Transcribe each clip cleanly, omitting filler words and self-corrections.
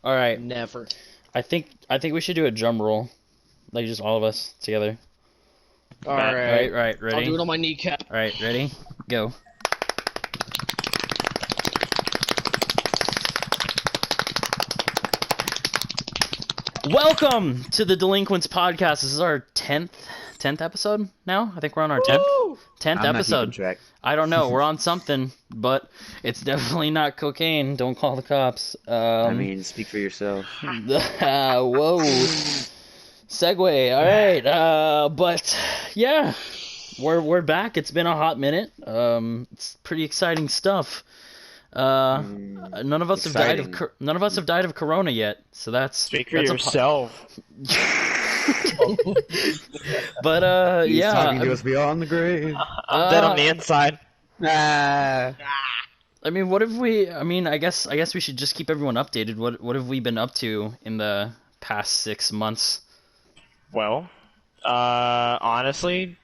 All right. Never. I think we should do a drum roll, like just all of us together. All right. Right. Ready? I'll do it on my kneecap. All right. Ready? Go. Welcome to the Delinquents Podcast. This is our 10th episode now. I think we're on our 10th I'm not episode. keeping track. I don't know. We're on something, but it's definitely not cocaine. Don't call the cops. I mean, speak for yourself. Whoa. Segue. All right. But yeah, we're back. It's been a hot minute. It's pretty exciting stuff. None of us have died of corona yet, so that's Speak for yourself. But He's yeah, talking to us beyond the grave. I'm dead on the inside. I mean, what have we? I mean, I guess we should just keep everyone updated. What have we been up to in the past 6 months? Well, honestly,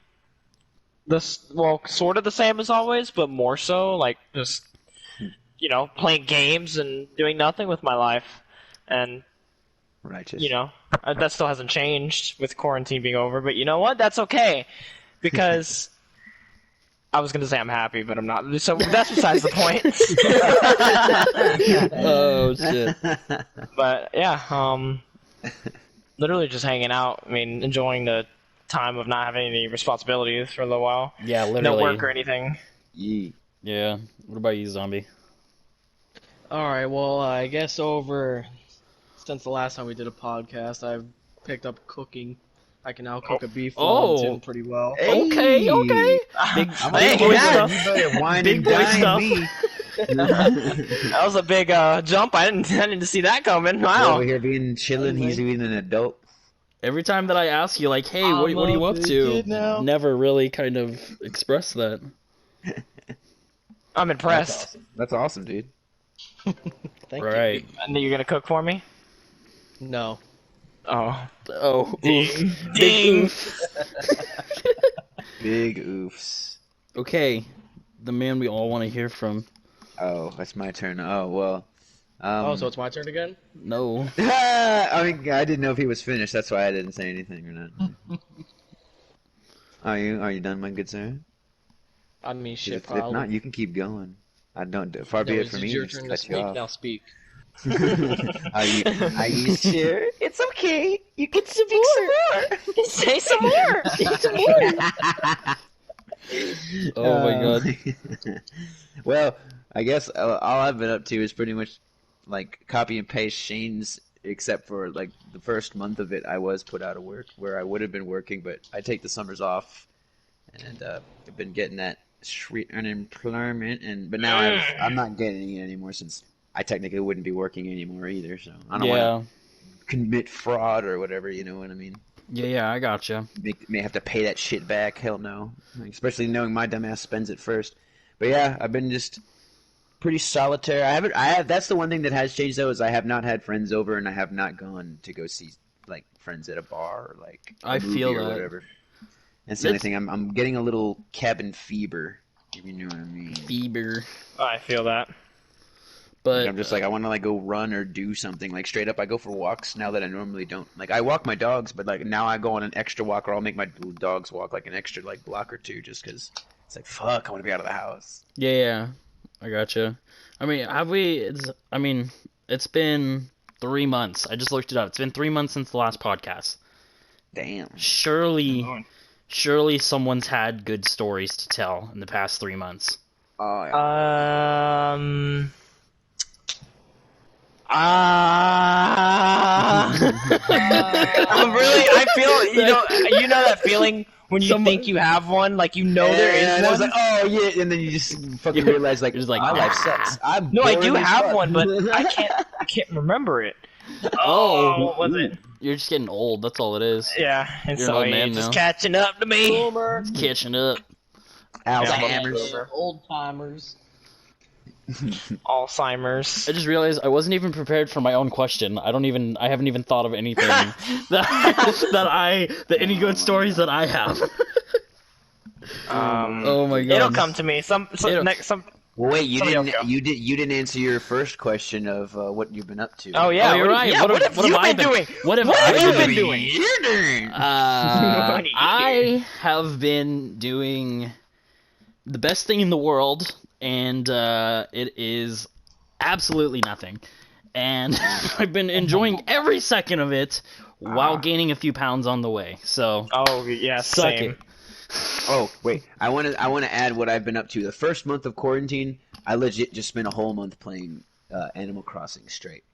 sort of the same as always, but more so, like, just, playing games and doing nothing with my life. And, Righteous. that still hasn't changed with quarantine being over, but you know what? That's okay. Because I was going to say I'm happy, but I'm not. So that's besides the point. Oh, shit. But, yeah, literally just hanging out. I mean, enjoying the time of not having any responsibilities for a little while. Yeah, literally. No work or anything. Yee. Yeah. What about you, Zombie? All right. Well, I guess since the last time we did a podcast, I've picked up cooking. I can now cook a beef wellington pretty well. Okay. Big boy stuff. You better wine Big and boy dine stuff. me. That was a big jump. I didn't see that coming. Wow. Over here being chilling, he's even an adult. Every time that I ask you, like, hey, what are you up to? Never really kind of express that. I'm impressed. That's awesome, dude. Thank Right. And you're gonna cook for me? you. No. Oh. Oh, Ding. oof. Ding. Big oofs. Okay, the man we all want to hear from. Oh, that's my turn. Oh, well. So it's my turn again? No. I mean, I didn't know if he was finished. That's why I didn't say anything or not. Are you done, my good sir? I mean, shit, If probably. not, you can keep going. I don't. Far be No, it from it's me your to turn to cut you speak. off. Now speak. Are you sure? It's okay. You can speak some more. Say some more. Oh my god. Well, I guess all I've been up to is pretty much like copy and paste Shane's, except for like the first month of it, I was put out of work where I would have been working, but I take the summers off, and I've been getting that sweet unemployment, but now I'm not getting it anymore since I technically wouldn't be working anymore either. So I don't want to commit fraud or whatever. You know what I mean? Yeah, I gotcha. May have to pay that shit back. Hell no. Especially knowing my dumbass spends it first. But yeah, I've been just pretty solitary. That's the one thing that has changed though, is I have not had friends over, and I have not gone to go see like friends at a bar or like a movie feel or that. whatever. That's the only thing. I'm getting a little cabin fever, if you know what I mean. Fever. I feel that. But I'm just like, I want to like go run or do something. Like straight up, I go for walks now that I normally don't. Like I walk my dogs, but like now I go on an extra walk, or I'll make my dogs walk like an extra like block or two, just because it's like fuck, I want to be out of the house. yeah, I gotcha. I mean, it's been 3 months. I just looked it up. It's been 3 months since the last podcast. Damn. Surely someone's had good stories to tell in the past 3 months. Oh yeah. I feel, you know that feeling when you think you have one, like there is and one? I was like, oh yeah, and then you just fucking realize like, You're just like, my life sucks. I'm No, I boring do as have fuck. one, but I can't remember it. Oh, what was it? You're just getting old. That's all it is. Yeah, and You're an so old man it's just now. catching up to me. Boomer. Catching up. Alzheimer's. Old timers. Alzheimer's. I just realized I wasn't even prepared for my own question. I haven't even thought of anything any good stories that I have. Oh my god. It'll come to me. Well, wait, you Somebody else didn't go. you didn't answer your first question of what you've been up to. Oh yeah, Oh, you're right. Yeah, What have you I been doing? What have What I have you been been doing? You're doing. I have been doing the best thing in the world, and it is absolutely nothing. And I've been enjoying every second of it while gaining a few pounds on the way. So, Oh yes, suck same. it. Oh wait, I want to add what I've been up to. The first month of quarantine, I legit just spent a whole month playing Animal Crossing straight.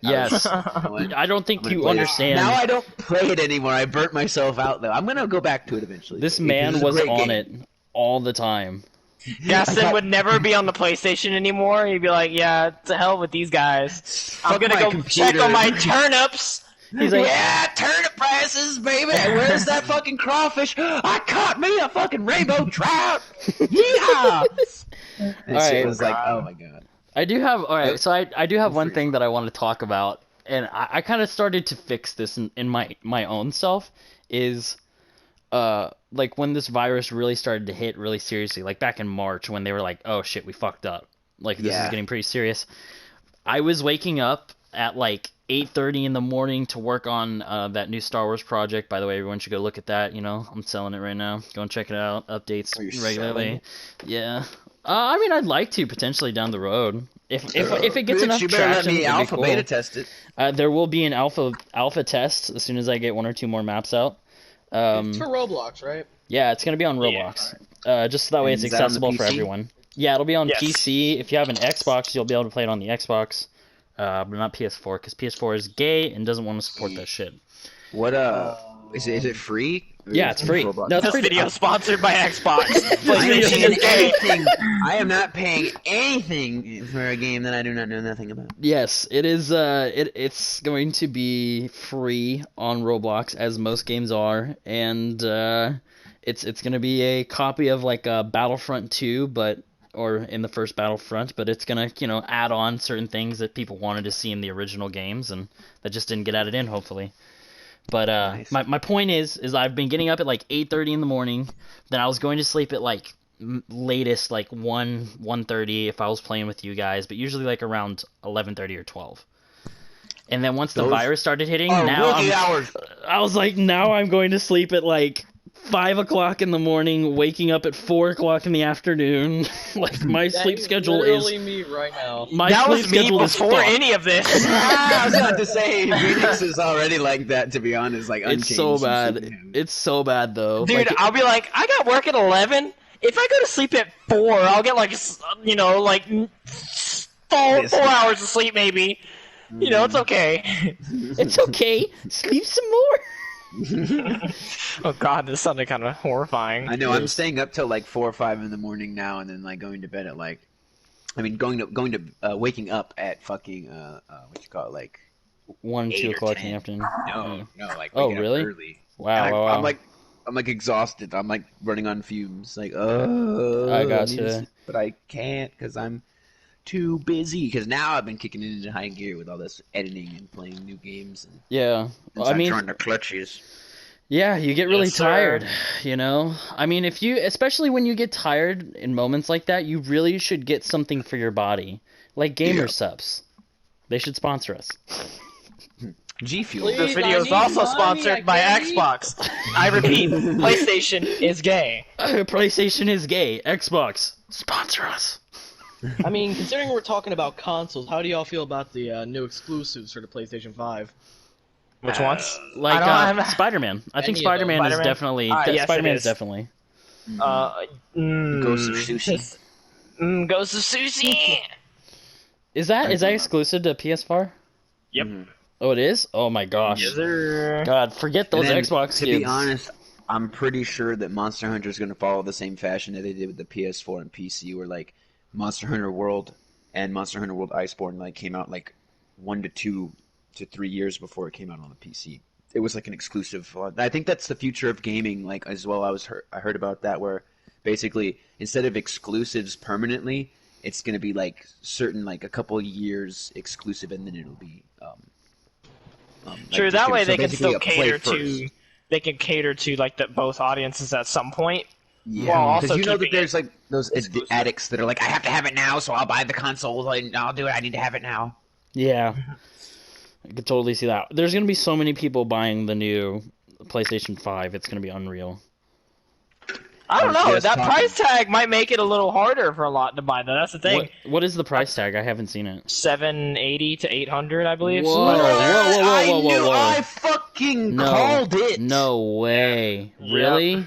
Yes. I don't think you understand. Now I don't play it anymore. I burnt myself out though. I'm gonna go back to it eventually. This Because man it's a was great on game. it all the time. Gaston would never be on the PlayStation anymore. He'd be like, "Yeah, to hell with these guys. I'm Fuck gonna my go computer." check on my turnips." He's like, Yeah, turnip prices, baby. Where's that fucking crawfish? I caught me a fucking rainbow trout. Yeehaw! And Alright. shit was like, oh my god. I do have so I do have one free thing that I want to talk about, and I kind of started to fix this in my own self, is like when this virus really started to hit really seriously, like back in March when they were like, oh shit, we fucked up, like this is Yeah. getting pretty serious. I was waking up at like 8:30 in the morning to work on that new Star Wars project. By the way, everyone should go look at that. You know, I'm selling it right now. Go and check it out. Updates Oh, you're regularly. selling it? Yeah. I mean, I'd like to potentially down the road if it gets Bitch, enough you better let traction. me it'd be alpha cool. beta test it. There will be an alpha test as soon as I get one or two more maps out. It's for Roblox, right? Yeah, it's gonna be on Roblox. Just so that way it's And is that on the accessible for PC? everyone. Yeah, it'll be on Yes. PC. If you have an Xbox, you'll be able to play it on the Xbox. But not PS4, because PS4 is gay and doesn't want to support that shit. What is it free? Or Yeah, is it's it free. Roblox? No, it's This free. video sponsored by Xbox. I am Video paying is anything. I am not paying anything for a game that I do not know nothing about. Yes, it is. It's going to be free on Roblox, as most games are, and it's going to be a copy of like Battlefront 2, or in the first Battlefront, but it's gonna add on certain things that people wanted to see in the original games and that just didn't get added in, hopefully. But Nice. my point is I've been getting up at like 8:30 in the morning, then I was going to sleep at like latest like 1:30 if I was playing with you guys, but usually like around 11:30 or 12. And then once the Those virus started hitting, are now rookie hours. I was like, now I'm going to sleep at like 5 o'clock in the morning, waking up at 4 o'clock in the afternoon. Like my sleep schedule literally is me right now. my That sleep was me schedule is before fucked. any of this. I was about to say, Phoenix is already like that. To be honest, like It's so unchanged bad. since we have- It's so bad though. Dude, Like, I'll be like, I got work at 11. If I go to sleep at 4, I'll get like, like 4 hours of sleep maybe. It's okay. it's okay. Sleep some more. Oh god, this sounded kind of horrifying. I know. I'm staying up till like 4 or 5 in the morning now, and then like going to bed at like, waking up at fucking what you call it, like 1, 8 2 or o'clock in 10. the afternoon. no, like Oh, waking up really? early. Wow, And wow, wow. I'm like exhausted. I'm like running on fumes. Like, oh, I need gotcha. to sleep, but I can't because I'm too busy. Because now I've been kicking it into high gear with all this editing and playing new games. And Yeah. since I I'm mean, trying to clutches. yeah, you get really Yes, sir. tired, I mean, especially when you get tired in moments like that, you really should get something for your body. Like Gamer Subs. They should sponsor us. G Fuel. Please. This video is I need also money, sponsored I by can't eat. Xbox. I repeat, PlayStation is gay. PlayStation is gay. Xbox, sponsor us. I mean, considering we're talking about consoles, how do y'all feel about the new exclusives for the PlayStation 5? Which ones? Like I don't have- Spider-Man. I think Any of them. Spider-Man is Spider-Man? definitely. Yes, it Spider-Man is is. definitely. Ghost of Sushi. Ghost of Sushi. Is that exclusive to PS4? Yep. Oh, it is. Oh my gosh. Yes, sir. God, forget those And then, Xbox to kids. be honest, I'm pretty sure that Monster Hunter is going to follow the same fashion that they did with the PS4 and PC, where like Monster Hunter World and Monster Hunter World Iceborne like came out like 1 to 2 to 3 years before it came out on the PC. It was like an exclusive. I think that's the future of gaming, like as well. I heard about that, where basically instead of exclusives permanently, it's going to be like certain like a couple years exclusive, and then it'll be. True. That way so they can basically still a play cater first. to. They can cater to like both audiences at some point. Yeah, Well, also because you know that keeping there's like those addicts that are like, I have to have it now, so I'll buy the console and I'll do it. I need to have it now. Yeah, I could totally see that. There's gonna be so many people buying the new PlayStation 5. It's gonna be unreal. I don't I was know. just That talking- price tag might make it a little harder for a lot to buy, though. That's the thing. What is the price tag? I haven't seen it. 780 to 800, I believe. Whoa. something like that. I knew I fucking No, called it. no way. Yeah. Really?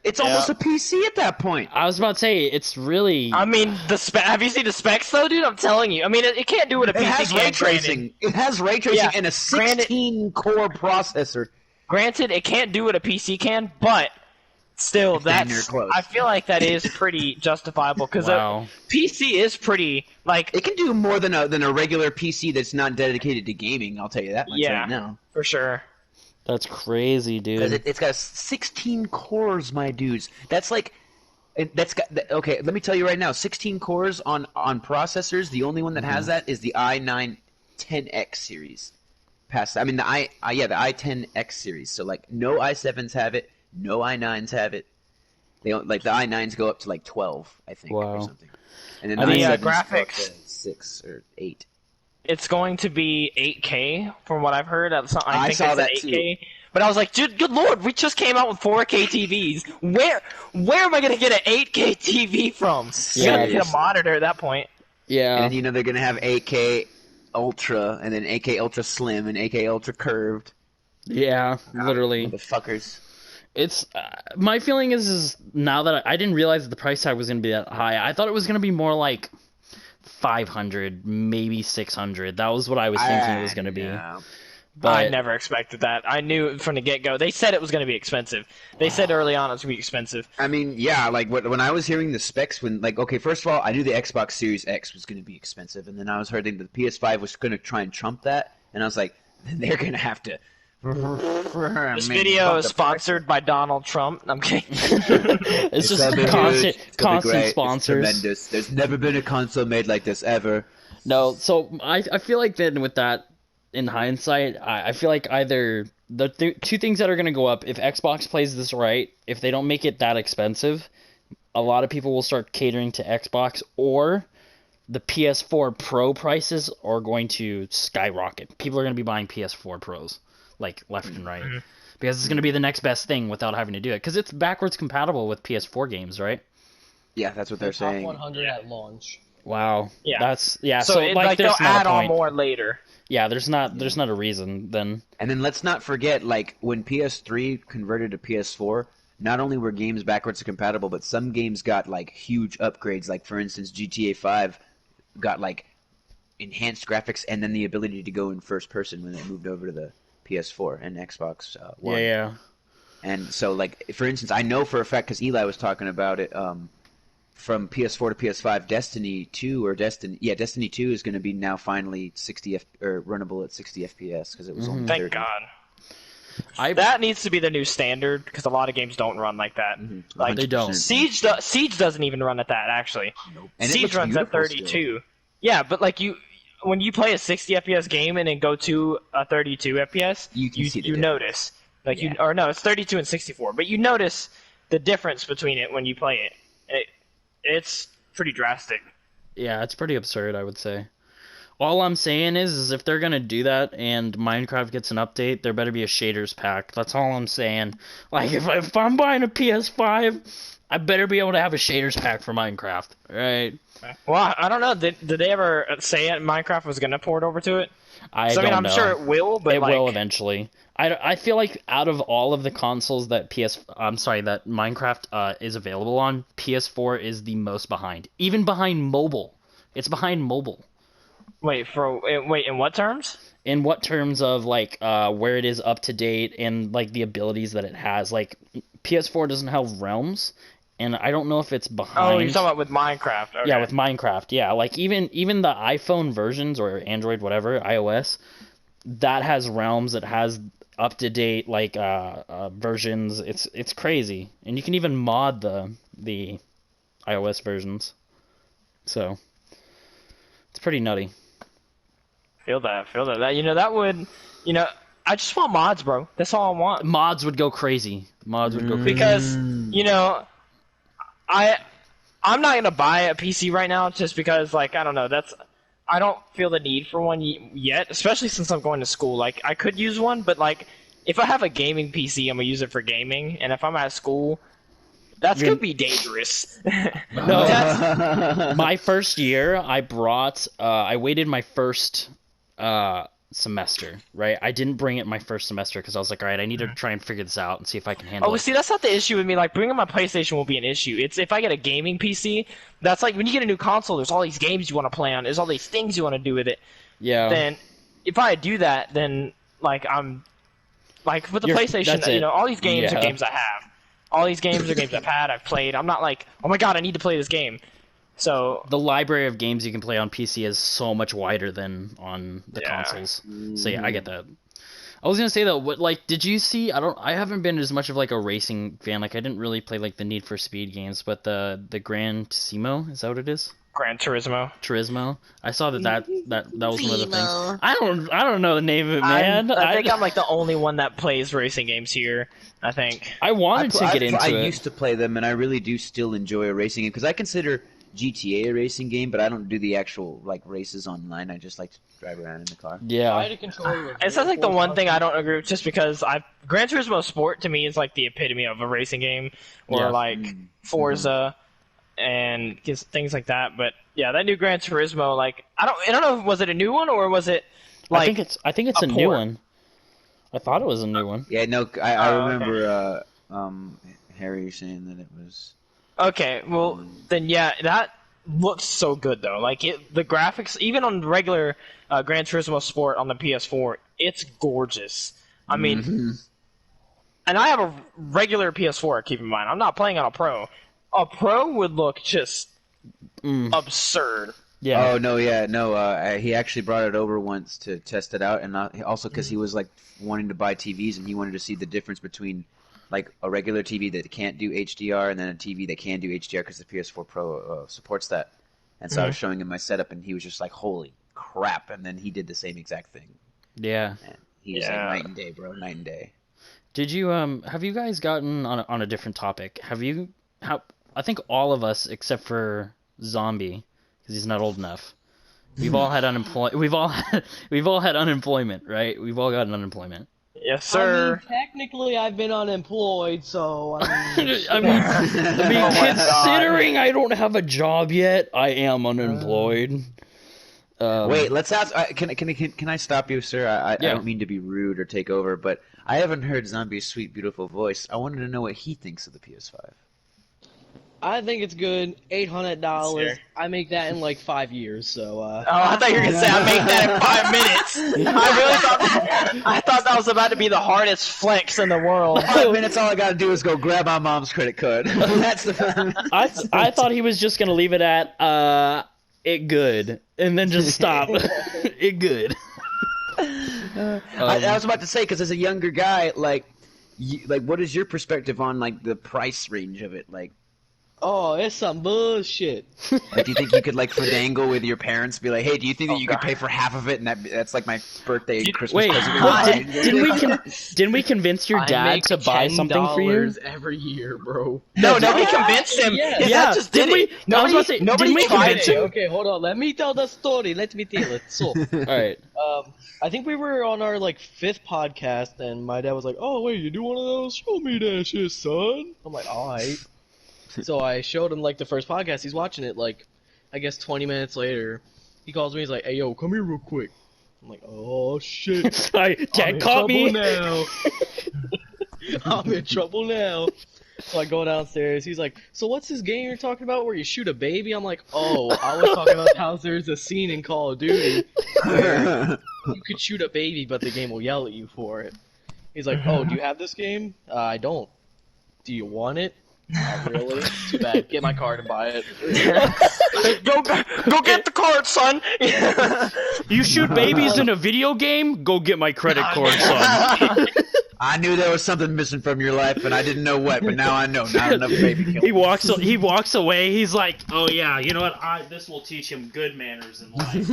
It's almost a PC at that point. I was about to say it's really. I mean, have you seen the specs, though, dude? I'm telling you. I mean, it can't do what a It PC has can. ray tracing. It has ray tracing Yeah, and a 16-core processor. Granted, it can't do what a PC can, but still, damn near that's. close. I feel like that is pretty justifiable because Wow. a PC is pretty like It can do more than a regular PC that's not dedicated to gaming. I'll tell you that much Yeah. right now. for sure. That's crazy, Because dude. it's got 16 cores, my dudes. That's like, okay. Let me tell you right now, 16 cores on processors. The only one that has that is the i9 10X series. Past, I mean the the i10X series. So like no i7s have it, no i9s have it. They don't, like the i9s go up to like 12, I think, Wow. or something. And then I the mean, i7s go up graphics. to 6 or 8. It's going to be 8K from what I've heard. I think saw it's that 8K. But I was like, dude, good lord, we just came out with 4K TVs. Where am I gonna get an 8K TV from? You're gonna get a Seriously. monitor at that point. Yeah. And then you know they're gonna have 8K Ultra, and then 8K Ultra Slim, and 8K Ultra Curved. Yeah. Literally. Motherfuckers. It's my feeling is now that I didn't realize that the price tag was gonna be that high. I thought it was gonna be more like 500, maybe 600. That was what I was thinking it was gonna be. Yeah. But I never expected that. I knew from the get-go. They said it was going to be expensive. They said early on it was going to be expensive. I mean, yeah, like when I was hearing the specs, okay, first of all, I knew the Xbox Series X was going to be expensive, and then I was hearing that the PS5 was going to try and trump that, and I was like, they're going to have to. This video is sponsored by Donald Trump. I'm kidding. it's just constant sponsors. Tremendous. There's never been a console made like this ever. No, so I feel like then with that, in hindsight, I feel like either the two things that are going to go up, if Xbox plays this right, if they don't make it that expensive, a lot of people will start catering to Xbox, or the PS4 Pro prices are going to skyrocket. People are going to be buying PS4 Pros, like left and right, because it's going to be the next best thing without having to do it, because it's backwards compatible with PS4 games, right? Yeah, that's what they're Top saying. 100 at launch. Wow. Yeah. That's So, like they'll there's not add a on point. more later. Yeah, there's not a reason then. And then let's not forget, like, when PS3 converted to PS4, not only were games backwards compatible, but some games got, like, huge upgrades. Like, for instance, GTA 5 got, like, enhanced graphics and then the ability to go in first person when it moved over to the PS4 and Xbox One. Yeah. And so, like, for instance, I know for a fact, because Eli was talking about it, from PS4 to PS5, Destiny 2 is going to be now finally runnable at 60 FPS because it was only 30. Thank God. That needs to be the new standard because a lot of games don't run like that. Like They don't. Siege doesn't even run at that actually. And it Siege looks runs at beautiful 32. still. Yeah, but like when you play a 60 FPS game and then go to a 32 FPS, You can see the you difference. notice it's 32 and 64, but you notice the difference between it when you play it. It's pretty drastic. Yeah, it's pretty absurd, I would say. All I'm saying is if they're gonna do that and Minecraft gets an update, there better be a shaders pack. That's all I'm saying. Like, if I'm buying a PS5, I better be able to have a shaders pack for Minecraft, right? Well, I don't know. Did they ever say Minecraft was going to port over to it? I So, don't I'm know. sure it will, but It like, will eventually. I feel like out of all of the consoles that that Minecraft is available on, PS4 is the most behind. Even behind mobile. It's behind mobile. Wait, in what terms? In what terms of like where it is up to date and like the abilities that it has? Like PS4 doesn't have realms, and I don't know if it's behind. Oh, you're talking about with Minecraft. Okay. Yeah, with Minecraft. Yeah, like even the iPhone versions or Android, whatever, iOS, that has realms. It has up to date like versions. It's crazy, and you can even mod the iOS versions. So it's pretty nutty. Feel that. That would, I just want mods, bro. That's all I want. Mods would go crazy. Because, I'm not gonna buy a PC right now just because, like, I don't know. I don't feel the need for one yet, especially since I'm going to school. Like, I could use one, but like, if I have a gaming PC, I'm gonna use it for gaming. And if I'm at school, that's gonna be dangerous. No. My first year, I waited my first semester, right? I didn't bring it my first semester because I was like, all right, I need to try and figure this out and see if I can handle it. See, that's not the issue with me. Like, bringing my PlayStation won't be an issue. It's if I get a gaming PC, that's like when you get a new console, there's all these games you want to play on, there's all these things you want to do with it. Yeah. Then, if I do that, then, like, I'm, like, with the PlayStation, you know, all these games are games I have. All these games are games I've had, I've played. I'm not like, oh my god, I need to play this game. So the library of games you can play on PC is so much wider than on the consoles. So yeah, I get that. I was gonna say though, did you see? I haven't been as much of like a racing fan. Like I didn't really play like the Need for Speed games, but the Gran Turismo, is that what it is? Gran Turismo. Turismo. I saw that was one of the things. I don't know the name of it, man. I think I'm like the only one that plays racing games here. I think. I wanted to get into it. I used to play them, and I really do still enjoy a racing game because I consider GTA a racing game, but I don't do the actual like races online. I just like to drive around in the car. Yeah. It sounds like the one thing I don't agree with, just because Gran Turismo Sport to me is like the epitome of a racing game, or like Forza and things like that. But yeah, that new Gran Turismo, like I don't know, was it a new one or was it like I think it's a new one. I thought it was a new one. Yeah, no, I remember Harry saying that it was. Okay, well then yeah, that looks so good though. Like the graphics, even on regular Gran Turismo Sport on the PS4, it's gorgeous. I mean, and I have a regular PS4. Keep in mind, I'm not playing on a Pro. A Pro would look just absurd. Yeah. Oh no, yeah, no. He actually brought it over once to test it out, and also because he was like wanting to buy TVs, and he wanted to see the difference between like a regular TV that can't do HDR and then a TV that can do HDR because the PS4 Pro supports that. And so I was showing him my setup, and he was just like, "Holy crap!" And then he did the same exact thing. Yeah. And he was like, "Night and day, bro, night and day." Did you have you guys gotten on a different topic? I think all of us except for Zombie, because he's not old enough. We've all had We've all had unemployment, right? We've all gotten unemployment. Yes, sir. I mean, technically, I've been unemployed, so I mean, considering I don't have a job yet, I am unemployed. Wait, let's ask. Can I stop you, sir? I don't mean to be rude or take over, but I haven't heard Zombie's sweet, beautiful voice. I wanted to know what he thinks of the PS5. I think it's good. $800. I make that in like 5 years. So. Oh, I thought you were gonna say I make that in 5 minutes. I thought that was about to be the hardest flex in the world. 5 minutes. All I gotta do is go grab my mom's credit card. That's the. I thought he was just gonna leave it at it good, and then just stop. It good. I was about to say, because as a younger guy, like what is your perspective on like the price range of it, like? Oh, it's some bullshit. Like, do you think you could like finagle with your parents, be like, "Hey, do you think that you could pay for half of it, and that's like my birthday and Christmas present?" Didn't we convince your dad to buy something for you every year, bro? No, nobody convinced him. Yeah. His dad just did it. Nobody convinced him. Okay, hold on. Let me tell the story. Let me tell it. So, all right. I think we were on our like 5th podcast, and my dad was like, "Oh, wait, you do one of those? Show me that shit, son." I'm like, "All right." So I showed him like the first podcast. He's watching it. Like, I guess 20 minutes later, he calls me. He's like, "Hey, yo, come here real quick." I'm like, "Oh shit, Dad caught me now." I'm in trouble now. So I go downstairs. He's like, "So what's this game you're talking about where you shoot a baby?" I'm like, "Oh, I was talking about how there's a scene in Call of Duty where you could shoot a baby, but the game will yell at you for it." He's like, "Oh, do you have this game?" I don't. "Do you want it?" "Not really." "Too bad. Get my card and buy it." Go get the card, son. You shoot babies in a video game? Go get my credit card, son. I knew there was something missing from your life, and I didn't know what. But now I know. Not enough baby killing. He walks away. He's like, "Oh yeah, you know what? This will teach him good manners in life."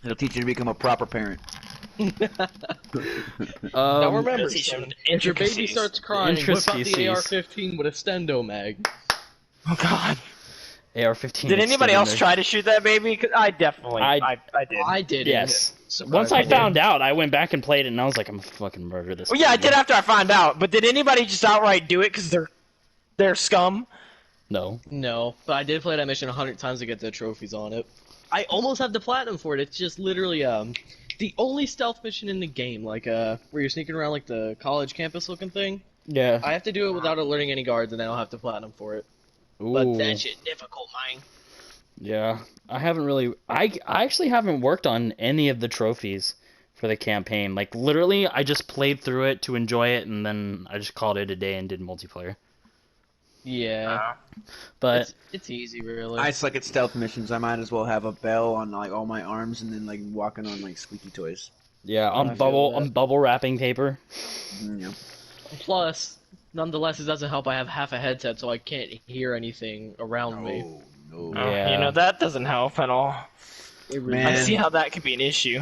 It'll teach you to become a proper parent. Now remember, Because he showed son, if your baby intricacies. starts crying, whip out the Intricacies. AR-15 with a stendo mag. Oh God. AR-15. Did is anybody still in else there. try to shoot that baby? 'Cause I definitely, I did. I did. Yes. Once I found out, I went back and played it, and I was like, I'm gonna fucking murder this. Well, yeah, I baby. did after I found out. But did anybody just outright do it because they're scum? No. No, but I did play that mission 100 times to get the trophies on it. I almost have the platinum for it. It's just literally the only stealth mission in the game, like where you're sneaking around like the college campus looking thing. Yeah. I have to do it without alerting any guards, and then I'll have to platinum for it. Ooh. But that shit difficult, man. Yeah. I haven't really. I actually haven't worked on any of the trophies for the campaign. Like literally, I just played through it to enjoy it, and then I just called it a day and did multiplayer. Yeah, But it's easy, really. I suck at stealth missions. I might as well have a bell on like all my arms and then like walking on like squeaky toys. yeah, I feel that. on bubble wrapping paper. Yeah. Plus, nonetheless, it doesn't help. I have half a headset, so I can't hear anything around me. No. Yeah. You know, that doesn't help at all. It really Man. I see how that could be an issue.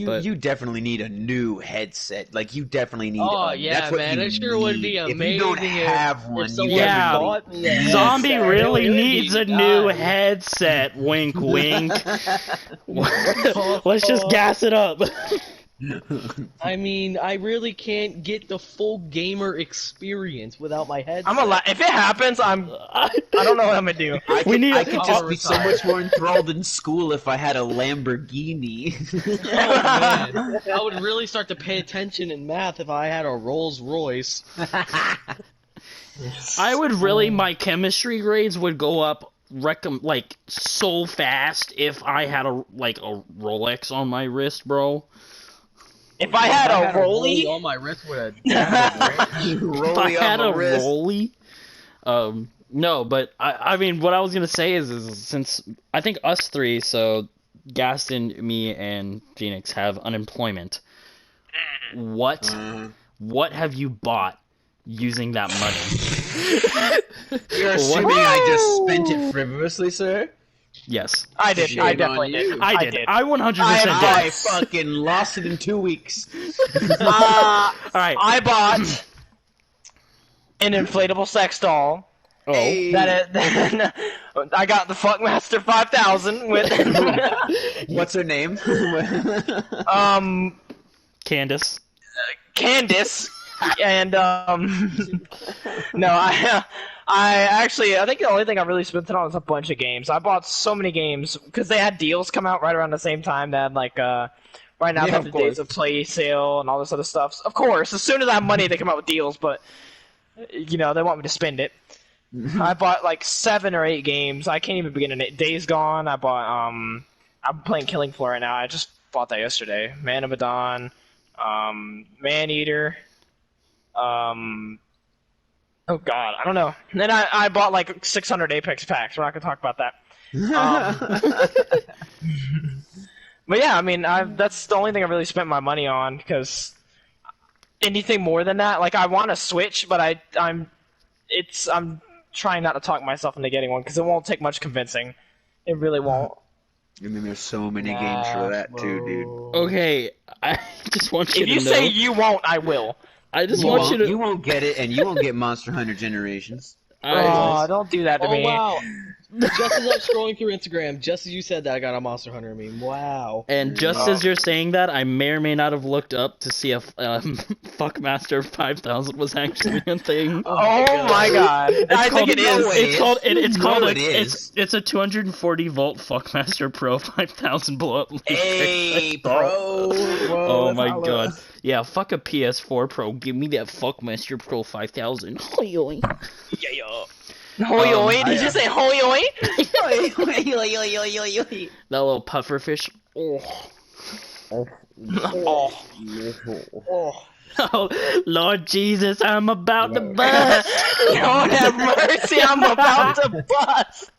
But- You definitely need a new headset. Like you definitely need. Oh, that's yeah, what man, you it sure would be need. If amazing you don't have one, if someone Yeah. bought me a Zombie headset. really It would be needs a new nice. headset. Wink, wink. Let's just gas it up. I mean, I really can't get the full gamer experience without my headset. If it happens, I don't know what I'm gonna do. I We could, need- I could just I'll be so retire. much more enthralled in school if I had a Lamborghini. Oh, man. I would really start to pay attention in math if I had a Rolls Royce. I would really, my chemistry grades would go up like so fast if I had a Rolex on my wrist, bro. If I had a Rollie rollie, on my wrist with a If I had a rollie. No, but I mean, what I was gonna say is since I think us three, so Gaston, me, and Phoenix have unemployment. What have you bought using that money? You're assuming I just spent it frivolously, sir? Yes, I did. I Shame definitely on did. you. I did. I 100% I did. fucking lost it in 2 weeks. All right. I bought an inflatable sex doll. Oh. Hey. I got the Fuckmaster 5000 with What's her name? Candace. Candace, and no, I think the only thing I really spent it on was a bunch of games. I bought so many games because they had deals come out right around the same time. They had like right now Yeah, they have of the course. Days of Play sale and all this other stuff. Of course, as soon as I have money, they come out with deals, but you know they want me to spend it. I bought like 7 or 8 games. I can't even begin to name. Days Gone. I bought I'm playing Killing Floor right now. I just bought that yesterday. Man of Medan, Maneater. Oh god, I don't know. And then I bought like 600 Apex packs. We're not gonna talk about that. But yeah, I mean, that's the only thing I really spent my money on because anything more than that, like I want to Switch, but I'm trying not to talk myself into getting one because it won't take much convincing. It really won't. And then there's so many games for that too, dude. Okay, I just want you If to you know. say you won't, I will. I just You want won't, you to. you won't get it, and you won't get Monster Hunter Generations. Oh, don't do that to Oh me. wow! Just as I'm scrolling through Instagram, just as you said that, I got a Monster Hunter meme. Wow. And just as you're saying that, I may or may not have looked up to see if Fuckmaster 5000 was actually a thing. Oh my god. I think it is. It's called it is. it's a 240 volt Fuckmaster Pro 5000 blow up. Hey, bro. Oh my god. Yeah, fuck a PS4 Pro. Give me that Fuckmaster Pro 5000. Hoi hoi. Hoi hoi? Did you say hoi hoi? That little puffer fish. Oh. Oh. Oh, Lord Jesus, I'm about to bust. Lord have mercy, I'm about to bust.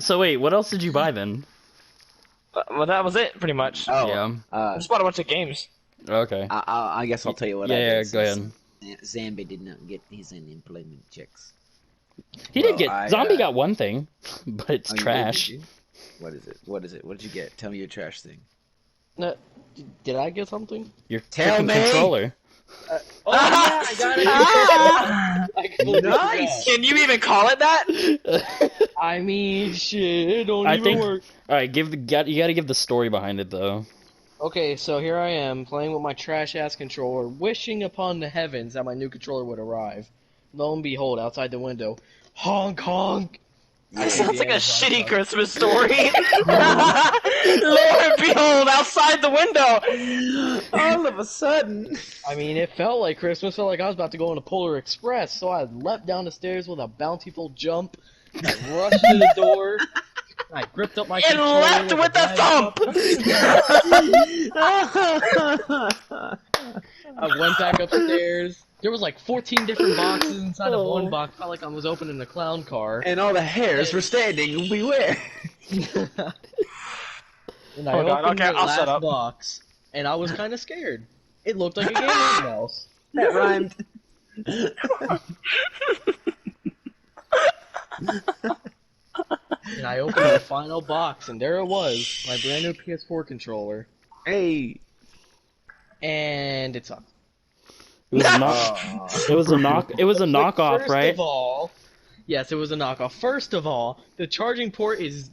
No, wait, what else did you buy then? Well, that was it, pretty much. Oh, Yeah. I just bought a bunch of games. Okay. I guess I'll tell you what I Yeah, did. go ahead. Zambi did not get his unemployment checks. He Well, did get I, Zombie got one thing, but it's Oh, you did, trash. did you? What is it? What did you get? Tell me your trash thing. No, did I get something? Your Tell freaking me! controller. Oh yeah, I got it. I completely Nice! Can you even call it that? forgot. I mean, shit, it don't I even think. work. All right, you gotta give the story behind it though. Okay, so here I am playing with my trash ass controller, wishing upon the heavens that my new controller would arrive. Lo and behold, outside the window, honk honk. That sounds like a shitty Christmas story. Lord behold, outside the window. All of a sudden. I mean, it felt like Christmas. Felt like I was about to go on a Polar Express. So I leapt down the stairs with a bountiful jump. I rushed to the door. I gripped up my And controller left with a thump. I went back upstairs. There was like 14 different boxes inside of one box. Felt like I was opening a clown car. And all the hairs were standing. Beware. And I Hold on, opened okay, the I'll last shut up. box, and I was kind of scared. It looked like a gaming mouse. That rhymed. And I opened the final box, and there it was, my brand new PS4 controller. Hey. And it sucked. It was a knock. It was a knock. It was a knockoff, First right? of all, yes, it was a knockoff. First of all, the charging port is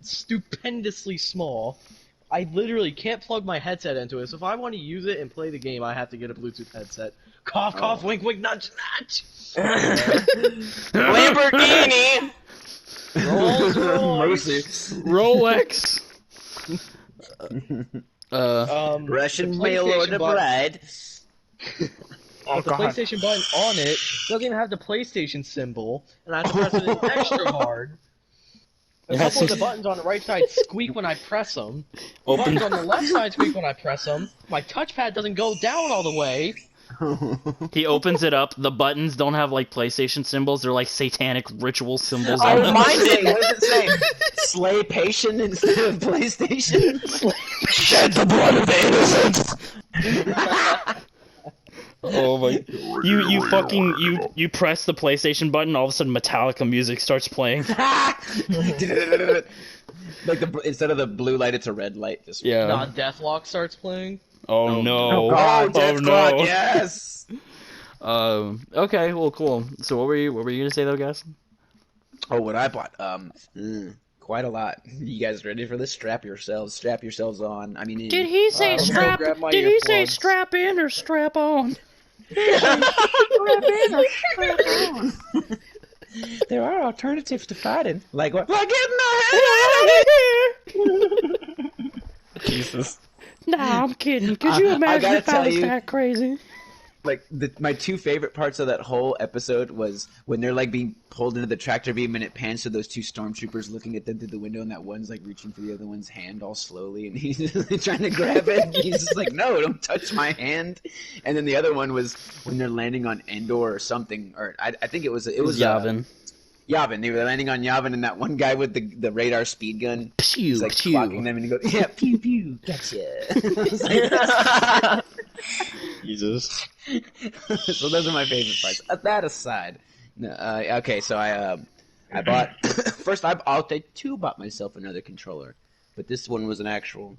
stupendously small. I literally can't plug my headset into it, so if I want to use it and play the game, I have to get a Bluetooth headset. Cough, cough, wink, wink, nudge, nudge. Lamborghini. Rolls Mercy. Rolex. Russian the mail PlayStation order button- bride. Oh, the God. PlayStation button on it doesn't even have the PlayStation symbol, and I have to press it in extra hard. A Yes. couple of the buttons on the right side squeak when I press them. Open. Buttons on the left side squeak when I press them. My touchpad doesn't go down all the way. He opens it up. The buttons don't have like PlayStation symbols. They're like satanic ritual symbols. Oh, on them. mine did. What does it say? Slay patient instead of PlayStation? Shed the blood of the innocent. Oh my! You fucking you press the PlayStation button. All of a sudden, Metallica music starts playing. Like instead of the blue light, it's a red light. Just Yeah. Nah, Deathlock starts playing. Oh no! Oh, Death Clock, no! yes. Okay. Well, cool. So what were you gonna say though, guys? Oh, what I bought? Quite a lot. You guys ready for this? Strap yourselves on. I mean, Did he say I'm gonna strap? grab my Did he say earplugs. strap in or strap on? there are alternatives to fighting. Like what? Like Jesus. Nah, I'm kidding. Could you I imagine gotta if I tell was you- that crazy? like my two favorite parts of that whole episode was when they're like being pulled into the tractor beam and it pans to those two stormtroopers looking at them through the window and that one's like reaching for the other one's hand all slowly and he's just trying to grab it and he's just like, no, don't touch my hand. And then the other one was when they're landing on Endor or something, or I think it was Yavin. Yavin. They were landing on Yavin and that one guy with the radar speed gun, Pew, he's like pew. clocking them and he goes, yeah, pew pew, gotcha. I was like, Jesus. so those are my favorite parts. That aside, okay. So I bought first. I'll take two. Bought myself another controller, but this one was an actual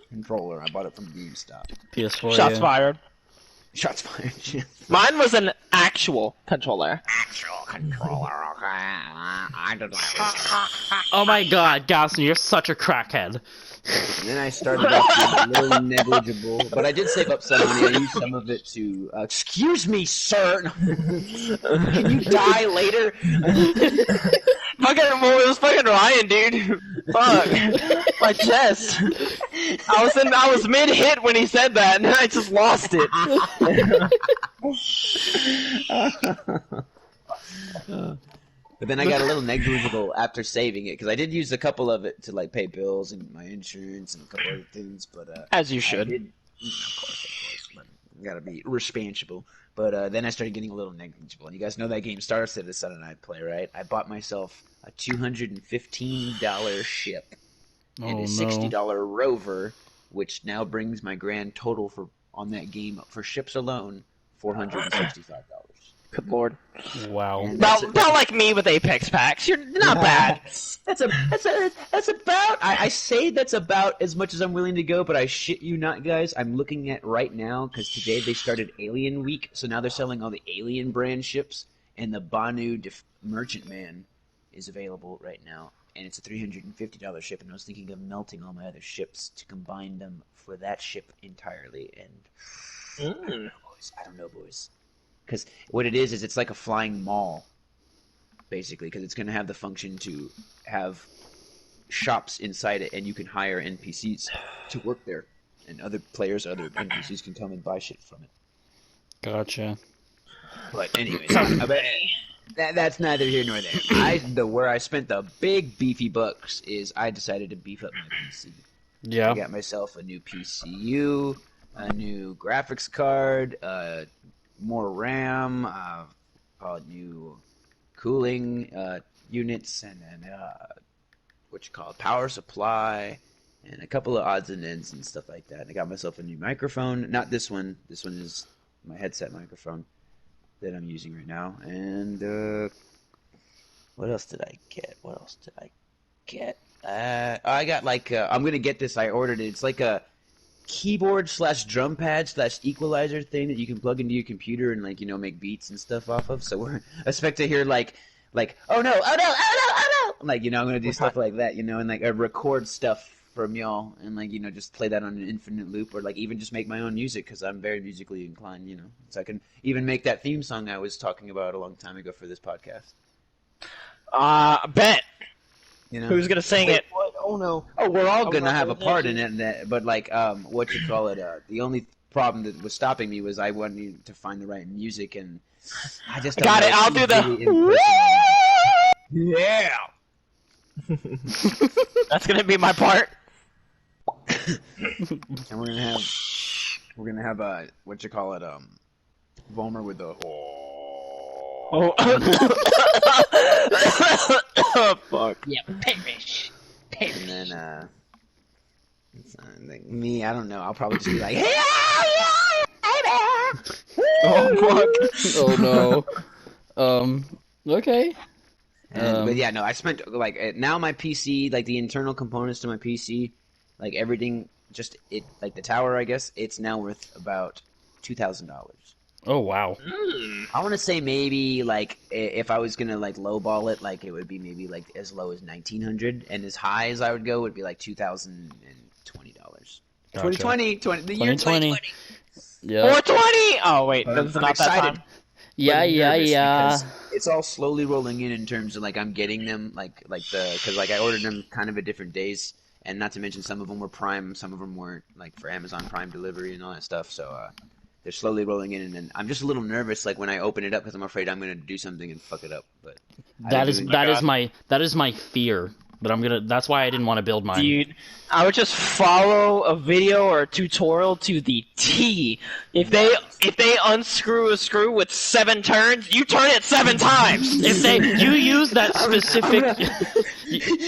controller. I bought it from GameStop. PS4. Shots yeah. fired. Shots fired. Mine was an actual controller. Actual controller. Okay. I don't know. Oh my God, Gaussen, you're such a crackhead. And then I started off with a little negligible, but I did save up some money. I used some of it to. Excuse me, sir. Can you die later? It was fucking Ryan, dude. Fuck. My chest. I was mid-hit when he said that, and then I just lost it. But then I got a little negligible after saving it because I did use a couple of it to like pay bills and my insurance and a couple other things. But As you I should. did, of course, but you gotta be responsible. But then I started getting a little negligible. And you guys know that game Star Citizen and I play, right? I bought myself a $215 ship and a $60 rover, which now brings my grand total for on that game for ships alone $465. Good lord. Wow. And About like me with Apex packs. You're not bad. That's about. I say that's about as much as I'm willing to go, but I shit you not, guys. I'm looking at right now because today they started Alien Week, so now they're selling all the Alien brand ships, and the Banu Merchant Man is available right now, and it's a $350 ship. And I was thinking of melting all my other ships to combine them for that ship entirely. And boys, I don't know, boys, because what it is it's like a flying mall. Basically, because it's going to have the function to have shops inside it, and you can hire NPCs to work there, and other NPCs can come and buy shit from it. Gotcha. But anyways, that's neither here nor there. Where I spent the big beefy bucks is I decided to beef up my PC. Yeah. I got myself a new PCU, a new graphics card, more RAM, a new cooling units, and then power supply, and a couple of odds and ends and stuff like that. And I got myself a new microphone. Not this one. This one is my headset microphone that I'm using right now. And what else did I get? I got I'm gonna get this. I ordered it. It's like a keyboard / drum pad / equalizer thing that you can plug into your computer and make beats and stuff off of. So we're expect to hear like oh no, I'm gonna do stuff like that, and record stuff from y'all, and just play that on an infinite loop, or even just make my own music because I'm very musically inclined, so I can even make that theme song I was talking about a long time ago for this podcast. Bet. Who's gonna sing it? What? Oh no. Oh, we're all gonna have a part in it, but the only problem that was stopping me was I wanted to find the right music, and I just don't got it. I'll do the. Yeah. That's gonna be my part. And we're gonna have Vollmer with the. Oh. Oh fuck. Yeah, perish. And then me, I don't know. I'll probably just be like, hey, Oh fuck. Oh no. Okay. But yeah, no, I spent now my PC, the internal components to my PC, everything, just it, the tower, I guess, it's now worth about $2,000. Oh wow. I want to say maybe if I was gonna lowball it, it would be maybe as low as $1,900, and as high as I would go would be $2,020. Gotcha. 2020, the year 2020. 2020. Yeah. 420. Oh wait, I'm that's not excited. that time. Yeah. Because it's all slowly rolling in terms of I'm getting them because I ordered them kind of at different days, and not to mention some of them were Prime, some of them weren't, for Amazon Prime delivery and all that stuff. So they're slowly rolling in, and then I'm just a little nervous when I open it up because I'm afraid I'm gonna do something and fuck it up. But that is my fear. But that's why I didn't want to build mine. Dude, I would just follow a video or a tutorial to the T. If they unscrew a screw with 7 turns, you turn it 7 times. If you use that specific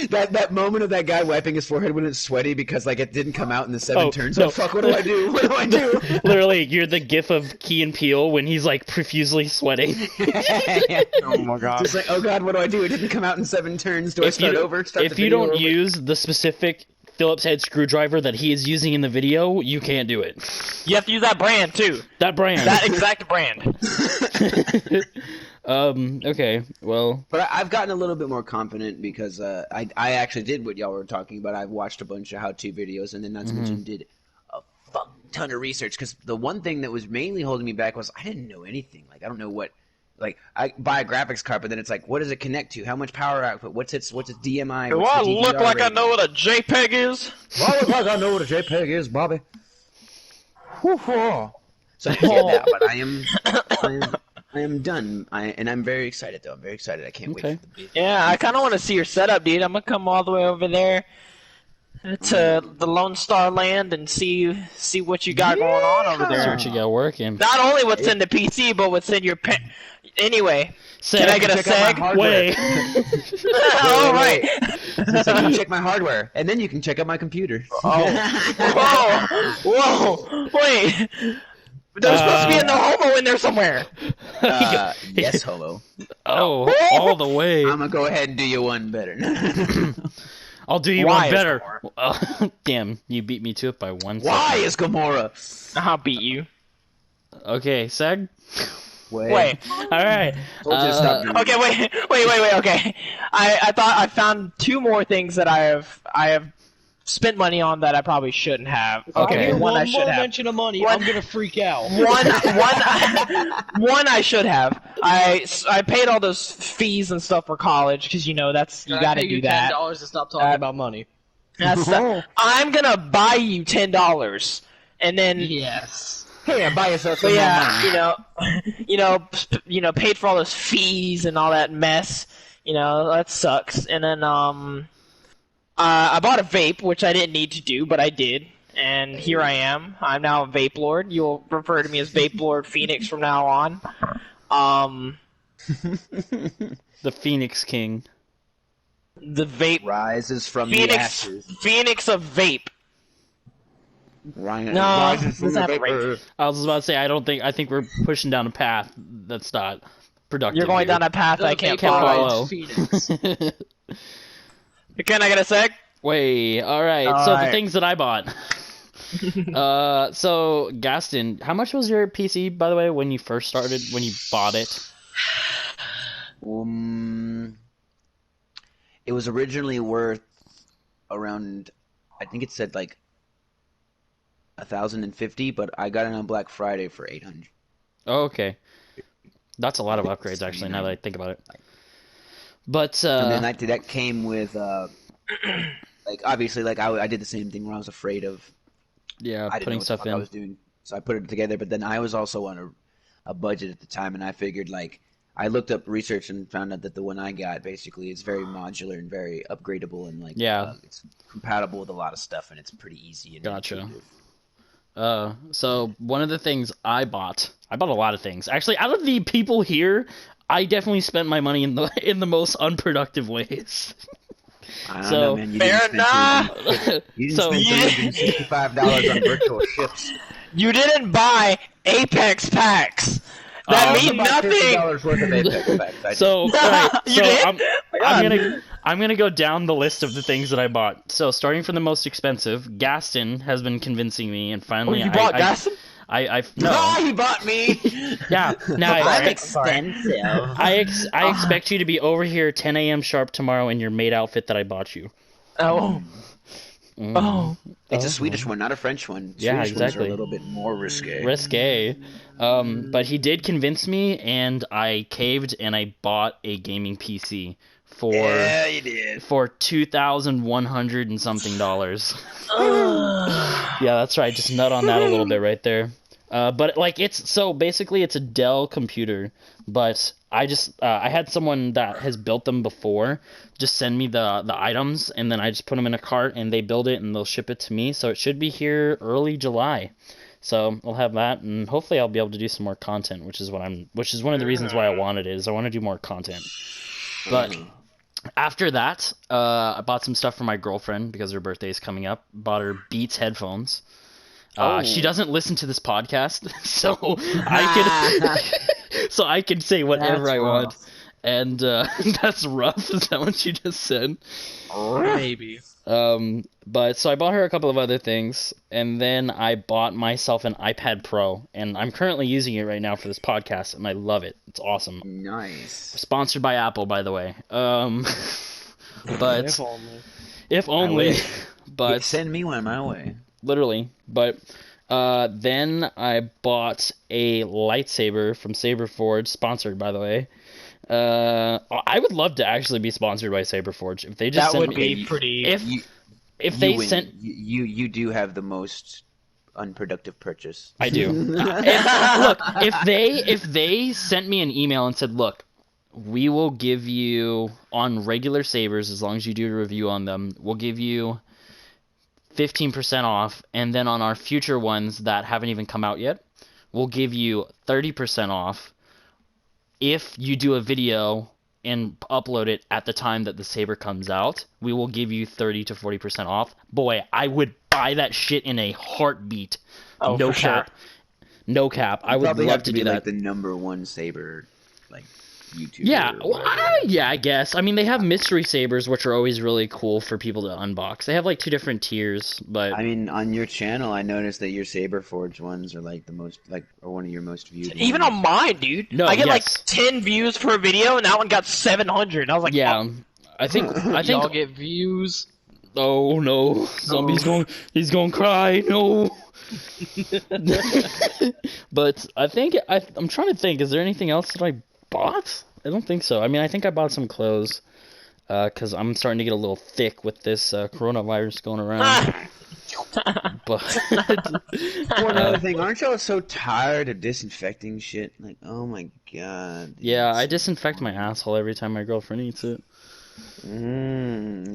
that moment of that guy wiping his forehead when it's sweaty because it didn't come out in the 7 turns. No. Oh fuck! What do I do? What do I do? Literally, you're the gif of Key and Peele when he's profusely sweating. Oh my god. Just oh god, what do I do? It didn't come out in 7 turns. Do I start over? If you don't use the specific Phillips head screwdriver that he is using in the video, you can't do it. You have to use that brand too. That brand. That exact brand. Okay, well. But I've gotten a little bit more confident because I actually did what y'all were talking about. I've watched a bunch of how-to videos, and then not to mention did a fuck ton of research. Because the one thing that was mainly holding me back was I didn't know anything. I don't know what. I buy a graphics card, but then it's what does it connect to? How much power output? What's its DMI? Do I look like I know what a JPEG is? Do I look like I know what a JPEG is, Bobby? So yeah, but I am done. And I'm very excited though. I'm very excited. I can't wait for the beta. Yeah, I kind of want to see your setup, dude. I'm gonna come all the way over there to the Lone Star Land and see what you got going on over See there. what you got working. Not only what's in the PC, but what's in your Anyway, can I get a seg? Wait. All right. So you can check my hardware, and then you can check out my computer. Whoa! Wait. There's supposed to be a no homo in there somewhere. Yes, homo. Oh, all the way. I'm gonna go ahead and do you one better. I'll do you Why one is better. Gamora? Damn, you beat me to it by 1 Why second. is Gamora? I'll beat you. Okay, Seg. Wait. All right. Told you to stop doing Okay, wait. Okay, I thought I found 2 more things that I have spent money on that I probably shouldn't have. Okay. I hear one I one should more have. mention of money, One- I'm gonna freak out. One I should have. I paid all those fees and stuff for college because that's you got to do that. $10 to stop talking about money. That's I'm gonna buy you $10, and then Yes. Hey, buy yourself but some yeah, more money. paid for all those fees and all that mess. That sucks. And then I bought a vape, which I didn't need to do, but I did. And here I am. I'm now a vape lord. You'll refer to me as Vape Lord Phoenix from now on. The Phoenix King. The vape Rises from the Phoenix ashes. Phoenix of vape. No, Rises from doesn't the have a vapor. I was about to say I think we're pushing down a path that's not productive. You're going here. down a path I can't follow. follow. Phoenix. Can I get a sec? Wait, all right. All So the right. things that I bought. So Gaston, how much was your PC, by the way, when you first started, when you bought it? It was originally worth around, I think it said like 1,050, but I got it on Black Friday for 800. Oh, okay. That's a lot of upgrades, actually, now that I think about it. But, And then that came with, like, obviously, like, I did the same thing where I was afraid of, yeah, I didn't know putting what the stuff fuck I in. was doing, so I put it together, but then I was also on a budget at the time, and I figured, like, I looked up research and found out that the one I got, basically, is very modular and very upgradable, and, like, Yeah. it's compatible with a lot of stuff, and it's pretty easy and Gotcha. intuitive. So one of the things I bought a lot of things. Actually, out of the people here, I definitely spent my money in the most unproductive ways. I don't So- know, man. You Fair didn't enough. spend you didn't So- spend $365 on virtual ships. You didn't buy Apex packs. That means nothing. $50 worth of Apex packs. I did. So, all right, You so did? I'm gonna go down the list of the things that I bought. So starting from the most expensive, Gaston has been convincing me, and finally You bought Gaston? no, he bought me. yeah. Now I'm expensive. I expect you to be over here 10 a.m. sharp tomorrow in your maid outfit that I bought you. Oh. Mm. Oh. It's a Swedish one, not a French one. Yeah, Swedish exactly. ones are a little bit more risque. Risque. But he did convince me, and I caved, and I bought a gaming PC for Yeah, you did. for $2,100 and something dollars. Yeah, that's right. Just nut on that a little bit right there. But like basically it's a Dell computer, but I had someone that has built them before just send me the items, and then I just put them in a cart and they build it and they'll ship it to me. So it should be here early July. So I'll have that, and hopefully I'll be able to do some more content, which is one of the reasons why I wanted it, is I want to do more content. But after that, I bought some stuff for my girlfriend because her birthday is coming up. Bought her Beats headphones. She doesn't listen to this podcast, so I can say whatever I want. And that's rough. Is that what you just said? Maybe. But so I bought her a couple of other things, and then I bought myself an iPad Pro, and I'm currently using it right now for this podcast, and I love it. It's awesome. Nice. Sponsored by Apple, by the way. But if If only. only. wish. But Send me one my way. literally. But then I bought a lightsaber from Saberforge, sponsored by the way. I would love to actually be sponsored by Saberforge if they just That sent would me, be pretty. if they win. sent. You do have the most unproductive purchase. I do. If they sent me an email and said, look, we will give you, on regular sabers, as long as you do a review on them, we'll give you 15% off, and then on our future ones that haven't even come out yet, we'll give you 30% off if you do a video and upload it at the time that the saber comes out. We will give you 30 to 40% off. Boy, I would buy that shit in a heartbeat. Oh, No for sure. cap. No cap. I would Probably love have to be do like that. the #1 saber, like YouTuber. Yeah, or well, whatever. I guess. I mean, they have mystery sabers, which are always really cool for people to unbox. They have like 2 different tiers, but I mean, on your channel, I noticed that your Saber Forge ones are like the most, or one of your most viewed. Even ones. on mine, dude. No, I get like yes. 10 views per video, and that one got 700. I was like, yeah, oh, I think Y'all get views. Oh no, zombie's he's going to cry. No. But I think I'm trying to think. Is there anything else that I bought? I don't think so. I mean, I think I bought some clothes. Because I'm starting to get a little thick with this coronavirus going around. But One other thing, aren't y'all so tired of disinfecting shit? Like, oh my god. yeah, I disinfect my asshole every time my girlfriend eats it.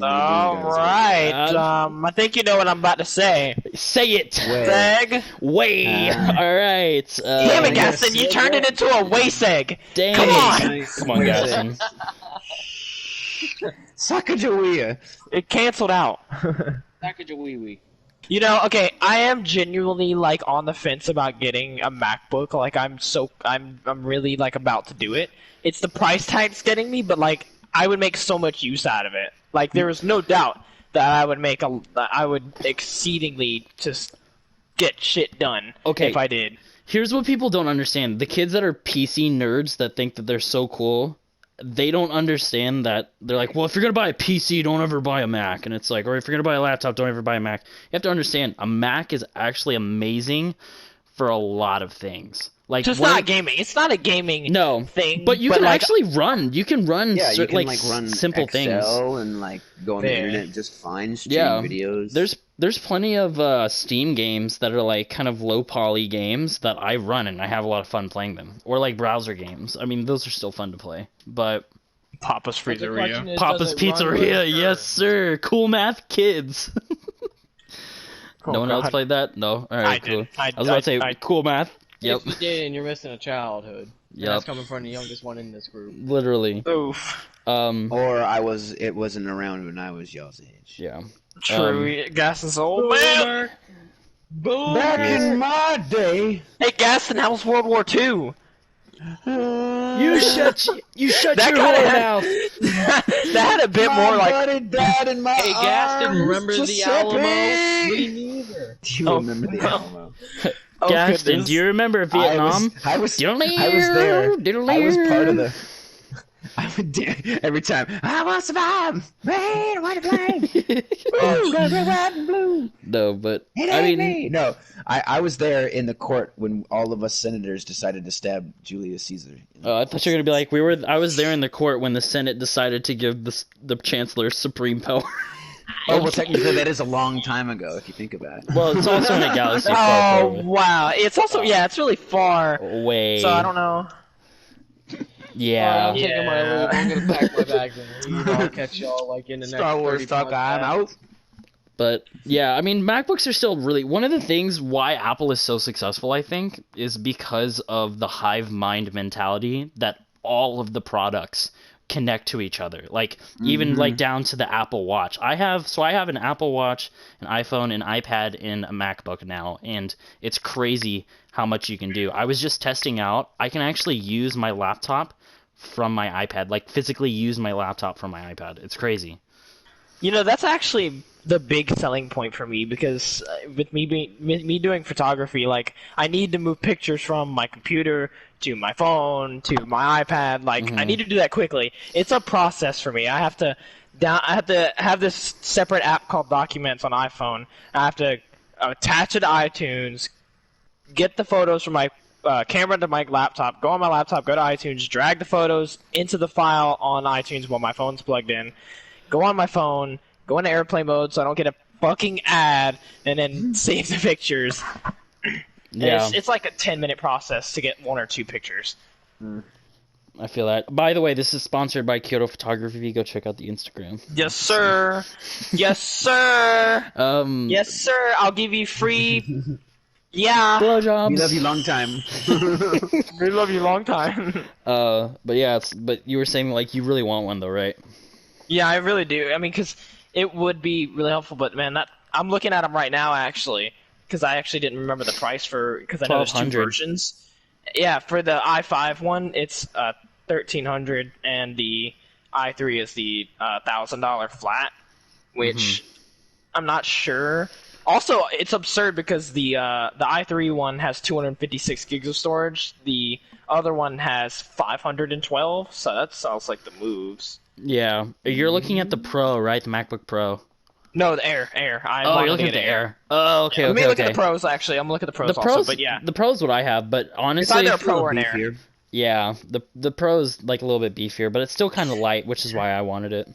alright. I think you know what I'm about to say. Say it. Seg. Way. All right. Damn it, Gaston, you turned it into a way seg. Dang Come it. on. Come on, Gaston. Sacagawea. It canceled out. Sacagawee. You know, okay, I am genuinely like on the fence about getting a MacBook. Like I'm really like about to do it. It's the price tag's getting me, but like I would make so much use out of it. Like there is no doubt that I would exceedingly just get shit done Okay. if I did. Here's what people don't understand. The kids that are PC nerds that think that they're so cool, they don't understand that they're like, well, if you're going to buy a PC, don't ever buy a Mac. And it's like, or if you're going to buy a laptop, don't ever buy a Mac. You have to understand, a Mac is actually amazing for a lot of things. Like, Just not gaming. It's not a gaming thing. but you can like, actually run. You can run, Yeah, you can like run simple things. Excel and like go on the There. internet just fine, stream Yeah, videos. there's plenty of Steam games that are like kind of low poly games that I run and I have a lot of fun playing them. Or like browser games. I mean, those are still fun to play. But Papa's Freezeria. Papa's Pizzeria, yes sir. Cool Math Kids. Oh, no one else God. played that? No? Alright, cool. I was about to say, I- Cool Math. Yep. If you did, and you're missing a childhood. And Yep. that's coming from the youngest one in this group. Literally. Oof. Or it wasn't around when I was y'all's age. Yeah. True. Gaston's old man. Boom! Back in my day. Hey, Gaston, how was World War II? You shut That your kinda whore had- mouth. That had a bit more like. buddy died in my Hey, Gaston, arms, remember the Giuseppe. Alamo? Me neither. Do you remember the Alamo? Oh, Gaston, goodness. do you remember Vietnam? I was there. I was part of the. I would every time. I will survive. Red, white, flag. Red, white, and blue. No, but It I ain't mean, me. No, I was there in the court when all of us senators decided to stab Julius Caesar. I thought you were gonna be like I was there in the court when the Senate decided to give the chancellor supreme power. Oh, well, technically that is a long time ago if you think about it. Well, it's also in a galaxy far, Oh, far wow. It's also, yeah, it's really far. away. So I don't know. Yeah. I'm taking my leave. I'm gonna pack my bags and leave. I'll catch y'all like in the next Star Wars 30 talk. I'm podcasts. out. But yeah, I mean, MacBooks are still really one of the things why Apple is so successful. I think is because of the hive mind mentality that all of the products connect to each other. Like even like down to the Apple Watch. I have an Apple Watch, an iPhone, an iPad, and a MacBook now, and it's crazy how much you can do. I was just testing out. I can actually use my laptop from my iPad, like physically use my laptop from my iPad. It's crazy. You know, that's actually the big selling point for me because with me doing photography, like I need to move pictures from my computer to my phone to my iPad. Like I need to do that quickly. It's a process for me. I have to have this separate app called Documents on iPhone. I have to attach it to iTunes, get the photos from my camera to my laptop, go on my laptop, go to iTunes, drag the photos into the file on iTunes while my phone's plugged in, go on my phone, go into airplane mode so I don't get a fucking ad, and then save the pictures. Yeah. It's like a 10-minute process to get 1 or 2 pictures. I feel that. By the way, this is sponsored by Kyoto Photography. Go check out the Instagram. Yes, sir. Yes, sir. Yes, sir. I'll give you free. Yeah. Blowjobs. We love you long time. We love you long time. But yeah, but you were saying like you really want one though, right? Yeah, I really do. I mean, because it would be really helpful. But man, I'm looking at them right now actually, because I actually didn't remember the price because I know there's two 1200. versions. Yeah, for the i5 one, it's 1300, and the i3 is the $1,000 flat, which I'm not sure. Also, it's absurd because the i3 one has 256 gigs of storage. The other one has 512, so that sounds like the moves. Yeah, you're looking at the Pro, right? The MacBook Pro. No, the Air. Oh, you're looking at the Air. Oh, okay, Let me okay, look okay. at the Pros, actually. I'm looking at the Pros, The Pros, also, but yeah. the Pro's what I have, but It's honestly, either a Pro or an Air. Beefier. yeah, the Pro's like a little bit beefier, but it's still kind of light, which is why I wanted it.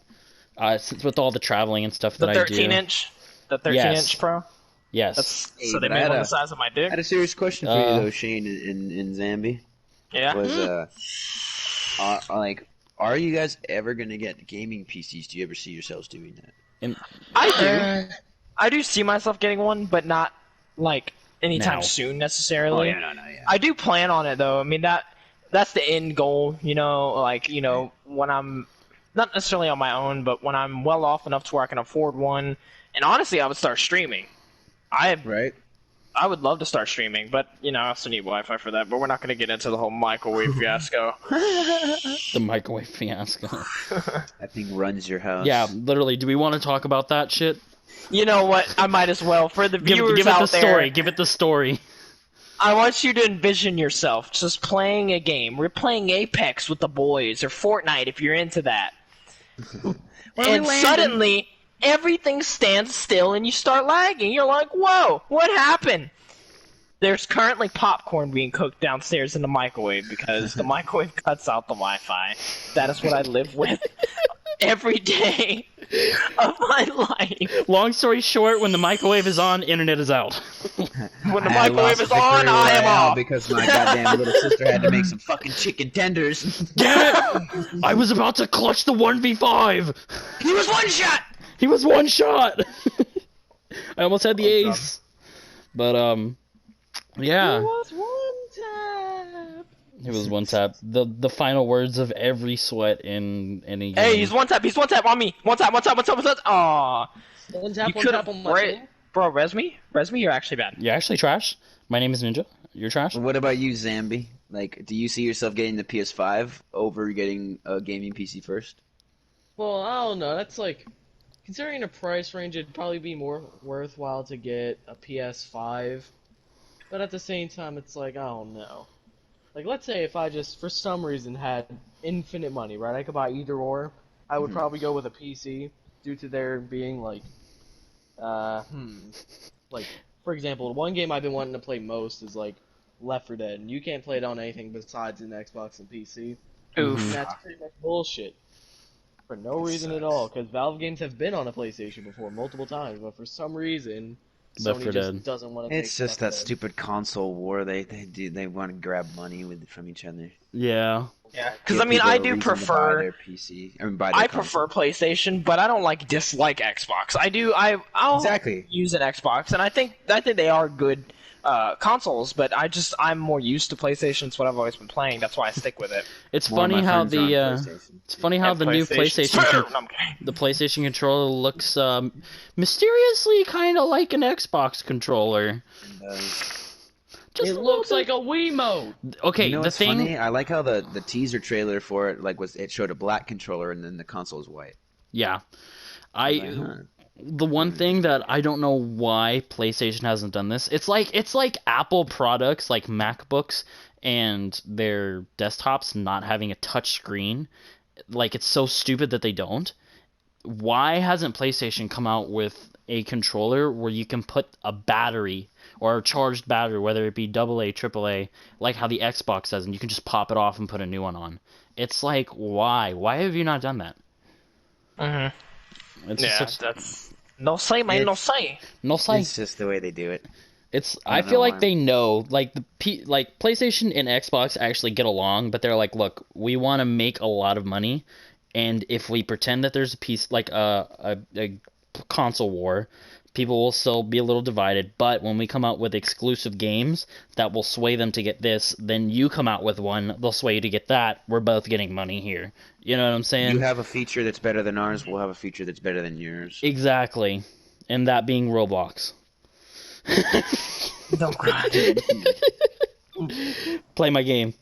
Since with all the traveling and stuff The that I do. 13-inch? The 13-inch Yes. Pro? Yes. Hey, So they but I made had one a- the size of my dick? I had a serious question for Uh, you though, Shane in Zambi. Yeah? Was like, are you guys ever gonna get gaming PCs? Do you ever see yourselves doing that? And I do. I do see myself getting one, but not, like, anytime Now. soon, necessarily. no, yeah. I do plan on it, though. I mean, that's the end goal, like, when I'm not necessarily on my own, but when I'm well off enough to where I can afford one. And honestly, I would start streaming. Right. I would love to start streaming, but, I also need Wi-Fi for that. But we're not going to get into the whole microwave fiasco. the microwave fiasco. That thing runs your house. Yeah, literally. Do we want to talk about that shit? You know what? I might as well. For the viewers Give it out the story. there, Give it the story. I want you to envision yourself just playing a game. We're playing Apex with the boys, or Fortnite if you're into that. And suddenly, everything stands still and you start lagging. You're like, whoa, what happened? There's currently popcorn being cooked downstairs in the microwave because the microwave cuts out the Wi-Fi. That is what I live with every day of my life. Long story short, when the microwave is on, internet is out. When the I microwave lost is on, Victory I am Royale off. because my goddamn little sister had to make some fucking chicken tenders. Damn it! I was about to clutch the 1v5! He was one shot! He was one shot! I almost had the Oh, ace. But, yeah. was one time. It was one tap. The final words of every sweat in any game. Hey, he's one tap on me. One tap. Aww. One tap, You one could tap have on my team. Bro, res me, you're actually bad. You're actually trash. My name is Ninja. You're trash. What about you, Zambi? Like, do you see yourself getting the PS5 over getting a gaming PC first? Well, I don't know. That's like, considering the price range, it'd probably be more worthwhile to get a PS5. But at the same time, it's like, I don't know. Like, let's say if I just, for some reason, had infinite money, right? I could buy either or. I would probably go with a PC due to there being, like, like, for example, one game I've been wanting to play most is, like, Left 4 Dead. And you can't play it on anything besides an Xbox and PC. Oof. And that's pretty much bullshit. For no reason at all, because Valve games have been on a PlayStation before multiple times, but for some reason, Left 4 Sony just Dead. doesn't want to. It's just that stupid console war. They want to grab money from each other. Yeah. Yeah, because Give I mean, people I a do reason to buy prefer. their PC. I mean, buy their I console. prefer PlayStation, but I don't dislike Xbox. I'll Exactly. use an Xbox, and I think they are good consoles. But I'm more used to PlayStation. It's what I've always been playing. That's why I stick with it. It's One of funny my how friends are on the PlayStation. it's funny how And the new PlayStation No, I'm kidding. the PlayStation controller looks mysteriously kind of like an Xbox controller. And, Just It a looks little like a Wiimote. bit. Okay, you know the what's thing. funny? I like how the teaser trailer for it it showed a black controller and then the console is white. Yeah, I'm like, huh. the one thing that I don't know why PlayStation hasn't done this. It's like Apple products like MacBooks and their desktops not having a touch screen. Like, it's so stupid that they don't. Why hasn't PlayStation come out with a controller where you can put a battery or a charged battery, whether it be AA, AAA, like how the Xbox does, and you can just pop it off and put a new one on? It's like, why? Why have you not done that? Mm-hmm. It's Yeah, just that's no say, man, no say. no say. It's just the way they do it. I don't feel know like why. they know, like like PlayStation and Xbox actually get along, but they're like, look, we want to make a lot of money, and if we pretend that there's a piece like a console war, people will still be a little divided. But when we come out with exclusive games that will sway them to get this, then you come out with one, they'll sway you to get that. We're both getting money here. You know what I'm saying? You have a feature that's better than ours. We'll have a feature that's better than yours. Exactly, and that being Roblox. Don't cry. Play my game.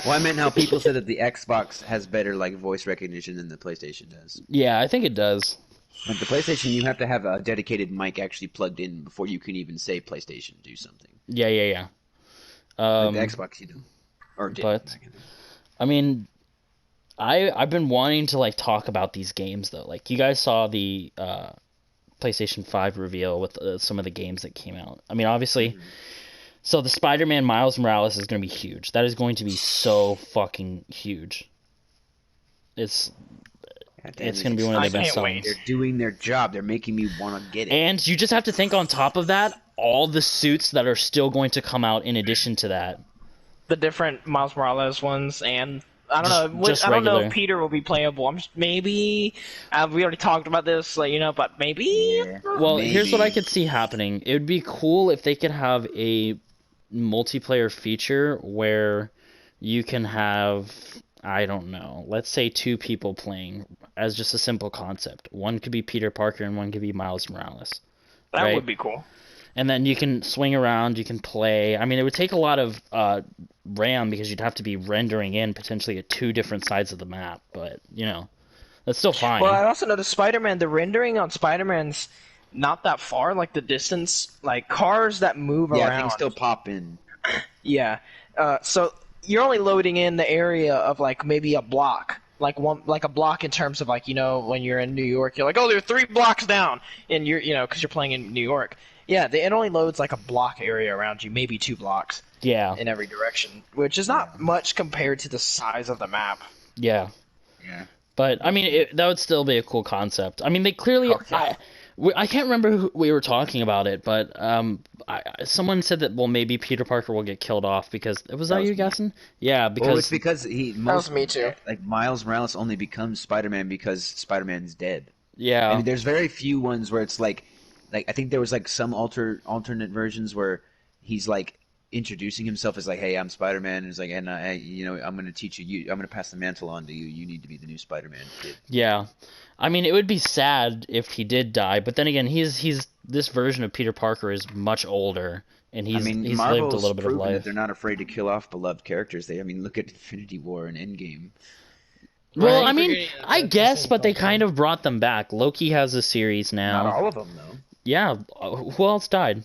Well, I meant how people said that the Xbox has better like voice recognition than the PlayStation does. Yeah, I think it does. Like the PlayStation, you have to have a dedicated mic actually plugged in before you can even say PlayStation do something. Yeah. Like the Xbox, you do. Or did. But I mean, I've been wanting to like talk about these games though. Like you guys saw the PlayStation 5 reveal with some of the games that came out. I mean, obviously. Mm-hmm. So the Spider-Man Miles Morales is going to be huge. That is going to be so fucking huge. It's going to be one of the best songs. They're doing their job. They're making me want to get it. And you just have to think on top of that, all the suits that are still going to come out in addition to that. The different Miles Morales ones, and I don't know. I don't know if Peter will be playable. Maybe we already talked about this, but maybe. Yeah, well, here's what I could see happening. It would be cool if they could have a multiplayer feature where you can have, I don't know, let's say 2 people playing as just a simple concept. One could be Peter Parker and one could be Miles Morales. That would be cool. And then you can swing around, you can play. I mean, it would take a lot of RAM because you'd have to be rendering in potentially at 2 different sides of the map, but, that's still fine. Well, I also noticed Spider-Man, the rendering on Spider-Man's not that far, like the distance, like cars that move around. Yeah, things still pop in. Yeah. So you're only loading in the area of like maybe a block. Like a block in terms of like, when you're in New York, you're like, oh, they're 3 blocks down, and you're, because you're playing in New York. Yeah, it only loads like a block area around you, maybe 2 blocks. Yeah. In every direction, which is not much compared to the size of the map. Yeah. Yeah. But I mean, that would still be a cool concept. I mean, they clearly. I can't remember who we were talking about it, but someone said that maybe Peter Parker will get killed off because was that you guessing? Yeah, because well, it's because that was me too. Like Miles Morales only becomes Spider-Man because Spider-Man's dead. Yeah, I mean, there's very few ones where it's like I think there was like some alternate versions where he's like introducing himself as like, hey, I'm Spider-Man, and it's like, and I'm going to teach you. I'm going to pass the mantle on to you. You need to be the new Spider-Man kid. Yeah. I mean, it would be sad if he did die, but then again, he's this version of Peter Parker is much older, and he's lived a little bit of life. That they're not afraid to kill off beloved characters. Look at Infinity War and Endgame. Well, I mean, I guess, but they kind of brought them back. Loki has a series now. Not all of them, though. Yeah, who else died?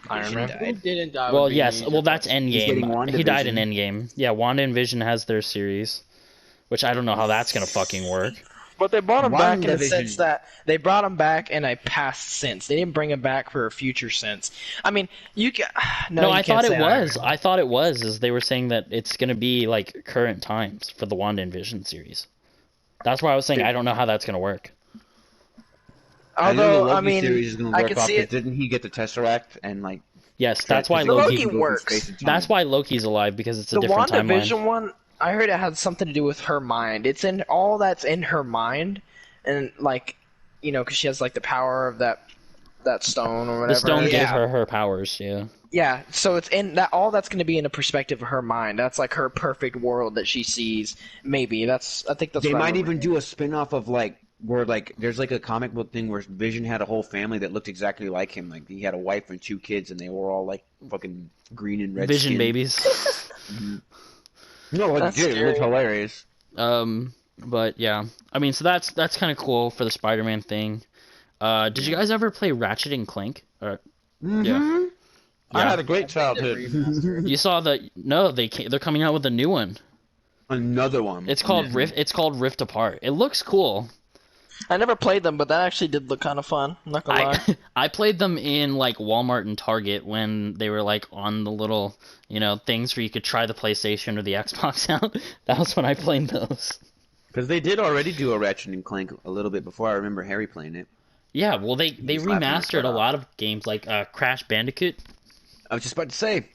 Iron Man. Who didn't die? Well, yes. Well, that's Endgame. He died in Endgame. Yeah, Wanda and Vision has their series, which I don't know how that's gonna fucking work. But they brought him back in the sense that they brought him back in a past sense. They didn't bring him back for a future sense. I mean, you can. No, I thought it was. I thought it was. As they were saying that it's gonna be like current times for the Wanda and Vision series. That's why I was saying I don't know how that's gonna work. Although I mean, I can see it. Didn't he get the Tesseract and like? Yes, that's why Loki works. That's why Loki's alive because it's a different timeline. The WandaVision one, I heard it had something to do with her mind. It's in all that's in her mind, and like, because she has like the power of that stone or whatever. The stone gave her powers. Yeah. Yeah, so it's in that. All that's going to be in the perspective of her mind. That's like her perfect world that she sees. Maybe I think that's. They might even do a spin-off of like. Where like there's like a comic book thing where Vision had a whole family that looked exactly like him. Like he had a wife and 2 kids, and they were all like fucking green and red. Vision skin. Babies. Mm-hmm. No, it was hilarious. But yeah, I mean, so that's kind of cool for the Spider-Man thing. Did you guys ever play Ratchet and Clank? Mm-hmm. Yeah. I had a great childhood. You saw they're coming out with a new one. Another one. It's called Rift. It's called Rift Apart. It looks cool. I never played them, but that actually did look kind of fun. I'm not gonna lie. I played them in like Walmart and Target when they were like on the little, things where you could try the PlayStation or the Xbox out. That was when I played those. Because they did already do a Ratchet and Clank a little bit before. I remember Harry playing it. Yeah, well they remastered a lot of games like Crash Bandicoot. I was just about to say,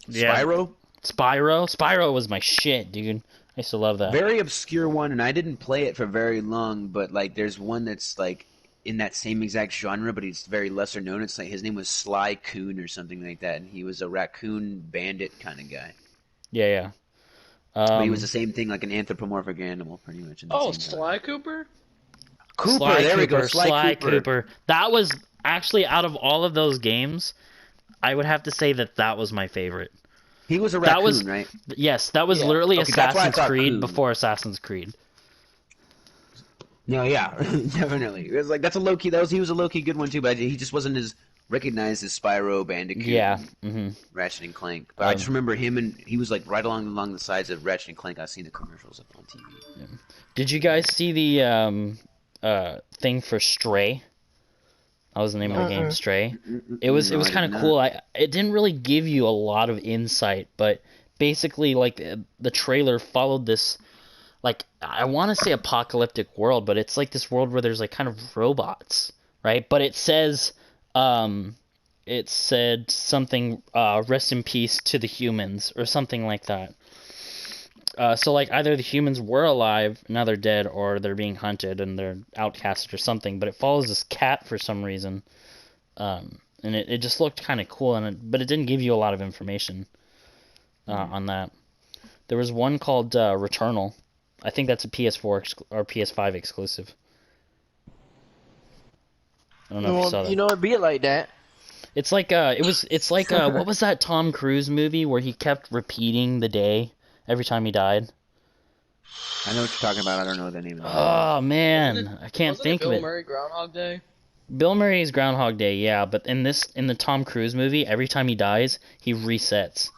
yeah. Spyro. Spyro was my shit, dude. I used to love that. Very obscure one, and I didn't play it for very long, but like there's one that's like in that same exact genre, but he's very lesser known. It's like his name was Sly Coon or something like that, and he was a raccoon bandit kind of guy. Yeah. But he was the same thing, like an anthropomorphic animal, pretty much. Oh, Sly Cooper? There we go. Sly Cooper. That was actually, out of all of those games, I would have to say that was my favorite. He was a raccoon, right? Yes, that was Yeah. literally Okay, that's why I Assassin's thought Creed Coon. before Assassin's Creed. No, yeah, definitely. It was like that's a low key. He was a low key good one too, but he just wasn't as recognized as Spyro, Bandicoot, Yeah. Ratchet and Clank. But I just remember him, and he was like right along the sides of Ratchet and Clank. I've seen the commercials up on TV. Did you guys see the thing for Stray? That was the name of the game, Stray. It was kind of cool. It didn't really give you a lot of insight, but basically, like the trailer followed this, like I want to say apocalyptic world, but it's like this world where there's like kind of robots, right? But it says, it said something, rest in peace to the humans or something like that. So like either the humans were alive, now they're dead, or they're being hunted and they're outcasted or something. But it follows this cat for some reason, and it just looked kind of cool. But it didn't give you a lot of information on that. There was one called Returnal. I think that's a PS4 or PS5 exclusive. I don't know if you saw that. You know, it'd be like that. It's like what was that Tom Cruise movie where he kept repeating the day every time he died? I know what you're talking about. I don't know the name of it. Oh man, I can't think of Bill it. Murray Groundhog Day? Bill Murray's Groundhog Day, yeah, but in the Tom Cruise movie, every time he dies, he resets.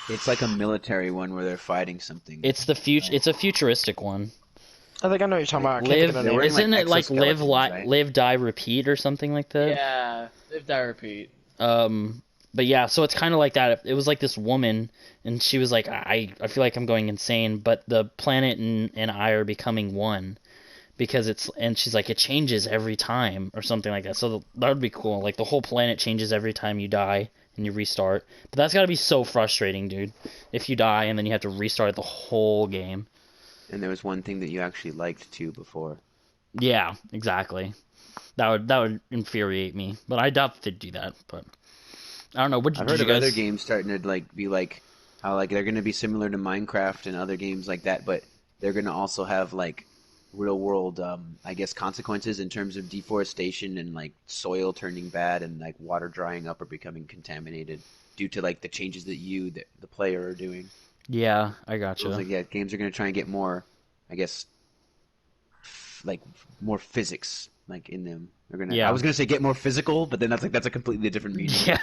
It's like a military one where they're fighting something. It's a futuristic one. I think I know what you're talking about. I can't think of the They're name. wearing, Isn't it like live, exoskeletons, right? live, die, repeat or something like that? Yeah, Live Die Repeat. But yeah, so it's kind of like that. It was like this woman, and she was like, I feel like I'm going insane, but the planet and I are becoming one, because and she's like, it changes every time or something like that. So that would be cool. Like the whole planet changes every time you die and you restart. But that's gotta be so frustrating, dude. If you die and then you have to restart the whole game. And there was one thing that you actually liked too before. Yeah, exactly. That would infuriate me. But I doubt they'd do that. But I don't know. What I've did heard you of guys? other games starting to like be like how like they're going to be similar to Minecraft and other games like that, but they're going to also have like real world, I guess, consequences in terms of deforestation and like soil turning bad and like water drying up or becoming contaminated due to like the changes that the player, are doing. Yeah, I gotcha. So it's like, yeah, games are going to try and get more, I guess, like more physics like in them. They're gonna. Yeah. I was gonna say get more physical, but then that's a completely different meaning. Yeah.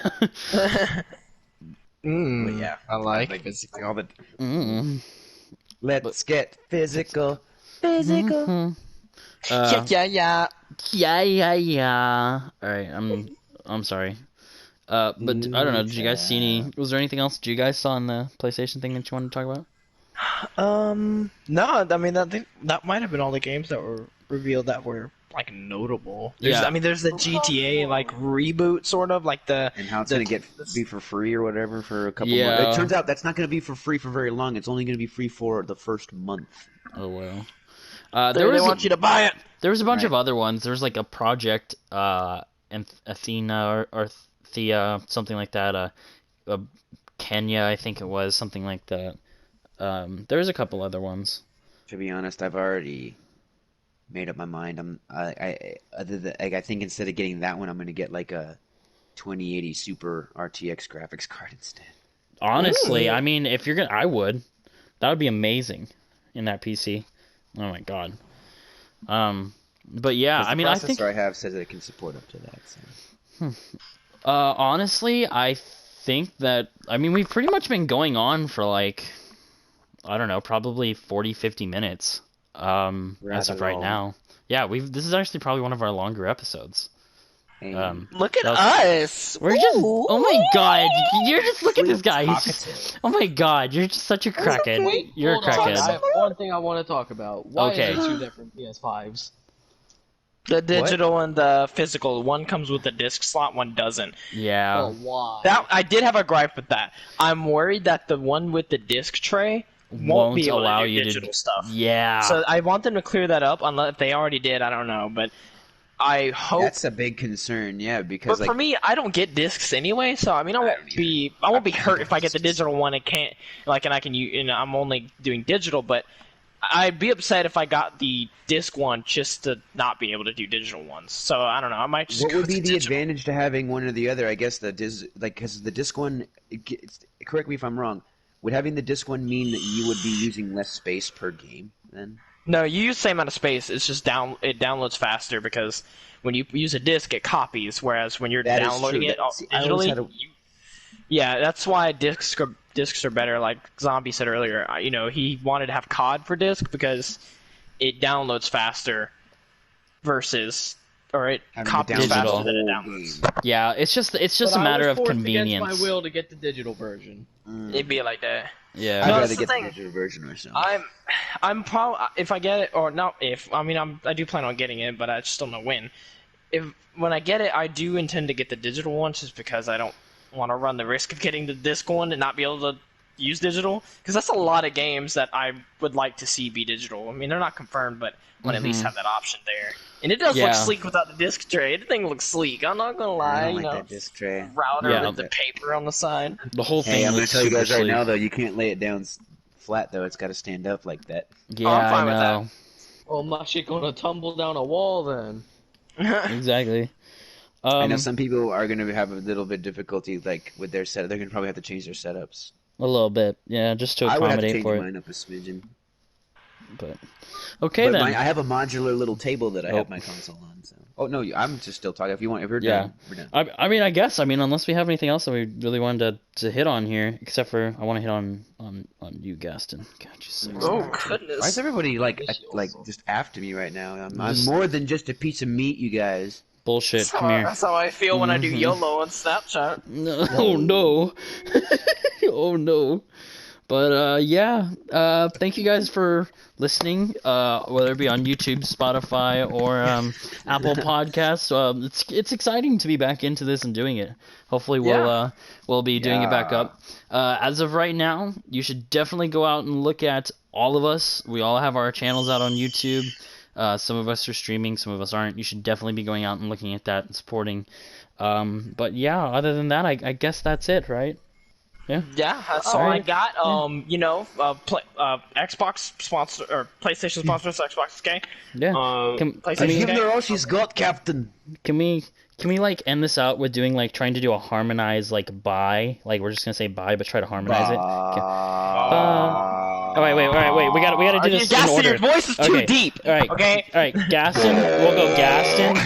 But yeah, I like basically all the. Mm. Let's get physical. Physical. Mhm. yeah. Yeah. All right, I'm sorry. But I don't know. Did you guys see any? Was there anything else that you guys saw on the PlayStation thing that you wanted to talk about? No, I mean, I think that might have been all the games that were revealed that were like notable. Yeah. I mean, there's the GTA like reboot, sort of like the. And how it's gonna be for free or whatever for a couple Yeah. months. It turns out that's not gonna be for free for very long. It's only gonna be free for the first month. Oh well. They want you to buy it. There was a bunch of Right. other ones. There was like a project, Athena or Thea, something like that. Kenya, I think it was something like that. There was a couple other ones. To be honest, I've already made up my mind. I think instead of getting that one, I'm gonna get like a 2080 Super RTX graphics card instead. Honestly, I mean, if you're gonna, I would. That would be amazing in that PC. Oh my god. But yeah, I mean, I think. The processor I have says it can support up to that. So. Honestly, I think that, I mean, we've pretty much been going on for like, I don't know, probably 40, 50 minutes. As of right long. now. Yeah, this is actually probably one of our longer episodes. And Look at That us. We're just, Ooh. oh my god, you're just, look at this guy. He's talkative. just, oh my god, you're just such a crackhead. Wait, You're a hold on. I crackhead. have one thing I want to talk about. Why Okay. is there two different PS5s? The digital and the physical. One comes with a disc slot, one doesn't. Yeah. Oh, why? That I did have a gripe with that. I'm worried that the one with the disc tray won't be able allow to do you digital to. stuff. Yeah. So I want them to clear that up. Unless if they already did, I don't know. But I hope. that's a big concern, yeah, because But for me, I don't get discs anyway, so I mean, I won't be hurt if I get the digital one and can't and I can use. I'm only doing digital, but I'd be upset if I got the disc one just to not be able to do digital ones. So I don't know. I might just. What go would be with the digital. advantage to having one or the other? I guess because the disc one. Correct me if I'm wrong. Would having the disc one mean that you would be using less space per game then? No, you use the same amount of space. It's just it downloads faster because when you use a disc, it copies. Whereas when you're That is downloading true. it See, I always digitally, had a- yeah, that's why discs are better. Like Zombie said earlier, he wanted to have COD for disc because it downloads faster versus, or it Having to copies download faster Digital. than it the downloads. whole Yeah, it's just But a I matter was of forced convenience. against my will to get the digital version. game. It'd be like that. Yeah. I'd No, rather that's the get the thing. digital version myself. I'm probably if I get it or not if I do plan on getting it, but I just don't know when. When I get it, I do intend to get the digital one just because I don't want to run the risk of getting the disc one and not be able to use digital because that's a lot of games that I would like to see be digital. I mean, they're not confirmed, but I want to at least have that option there. And it does Yeah. look sleek without the disc tray. The thing looks sleek. I'm not gonna lie. I don't like that disc tray. Router Yeah. with the paper on the side. The whole thing Hey, I'm gonna looks tell you super guys right sleek. now though, you can't lay it down flat though. It's got to stand up like that. Yeah, I'm fine I with that. know. Well, my shit gonna tumble down a wall then. Exactly. I know some people are gonna have a little bit difficulty like with their setup. They're gonna probably have to change their setups. A little bit, yeah, just to I would have to accommodate change for it. mine up a smidgen. But okay But then. I have a modular little table that I Oh. have my console on. So. Oh no, I'm just still talking. If you want, if we're Yeah. done, we're done. I mean, I guess. I mean, unless we have anything else that we really wanted to hit on here, except for I want to hit on you, Gaston. God, you suck. Oh Why is goodness. everybody like just after me right now? I'm Just- more than just a piece of meat, you guys. Bullshit. Come here. That's how I feel when I do Mhm. YOLO on Snapchat. No, oh no. Oh no. But yeah, thank you guys for listening, whether it be on YouTube, Spotify, or Apple Podcasts. It's exciting to be back into this and doing it. Hopefully we'll be doing it back Yeah. up. As of right now, you should definitely go out and look at all of us. We all have our channels out on YouTube. Some of us are streaming, some of us aren't. You should definitely be going out and looking at that and supporting. But yeah, other than that, I guess that's it, right? Yeah. Yeah, that's all I Alright. got. Xbox sponsor or PlayStation sponsors Xbox, okay? Yeah. PlayStation, I mean- okay? all she's got, Captain. Can we like end this out with doing like trying to do a harmonized like bye? Like we're just gonna say bye, but try to harmonize it. Okay. Oh wait. We gotta do this in Gaston, order. your voice is too Okay. deep. All right. Okay. All right. Gaston. We'll go Gaston.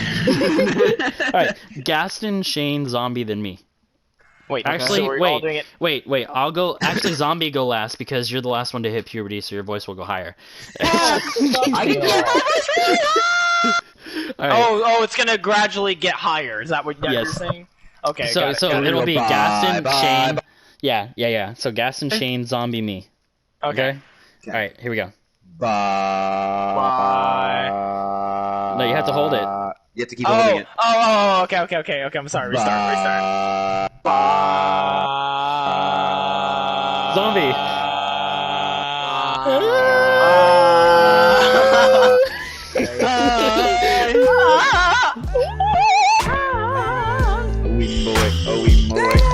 All right. Gaston, Shane, Zombie, then me. Wait, Actually, so we're all doing wait. it. I'll go. Actually, Zombie go last because you're the last one to hit puberty, so your voice will go higher. I can All right. Oh, it's gonna gradually get higher. Is that what you're Yes. saying? Okay. So got it, so got it. it'll be Bye, Gaston, bye, Shane. bye. Yeah. So Gaston, Shane, Zombie, me. Okay. All right. Here we go. Bye. No, you have to hold it. You have to keep holding it. Okay. I'm sorry. Restart. Zombie. Oh, we boy.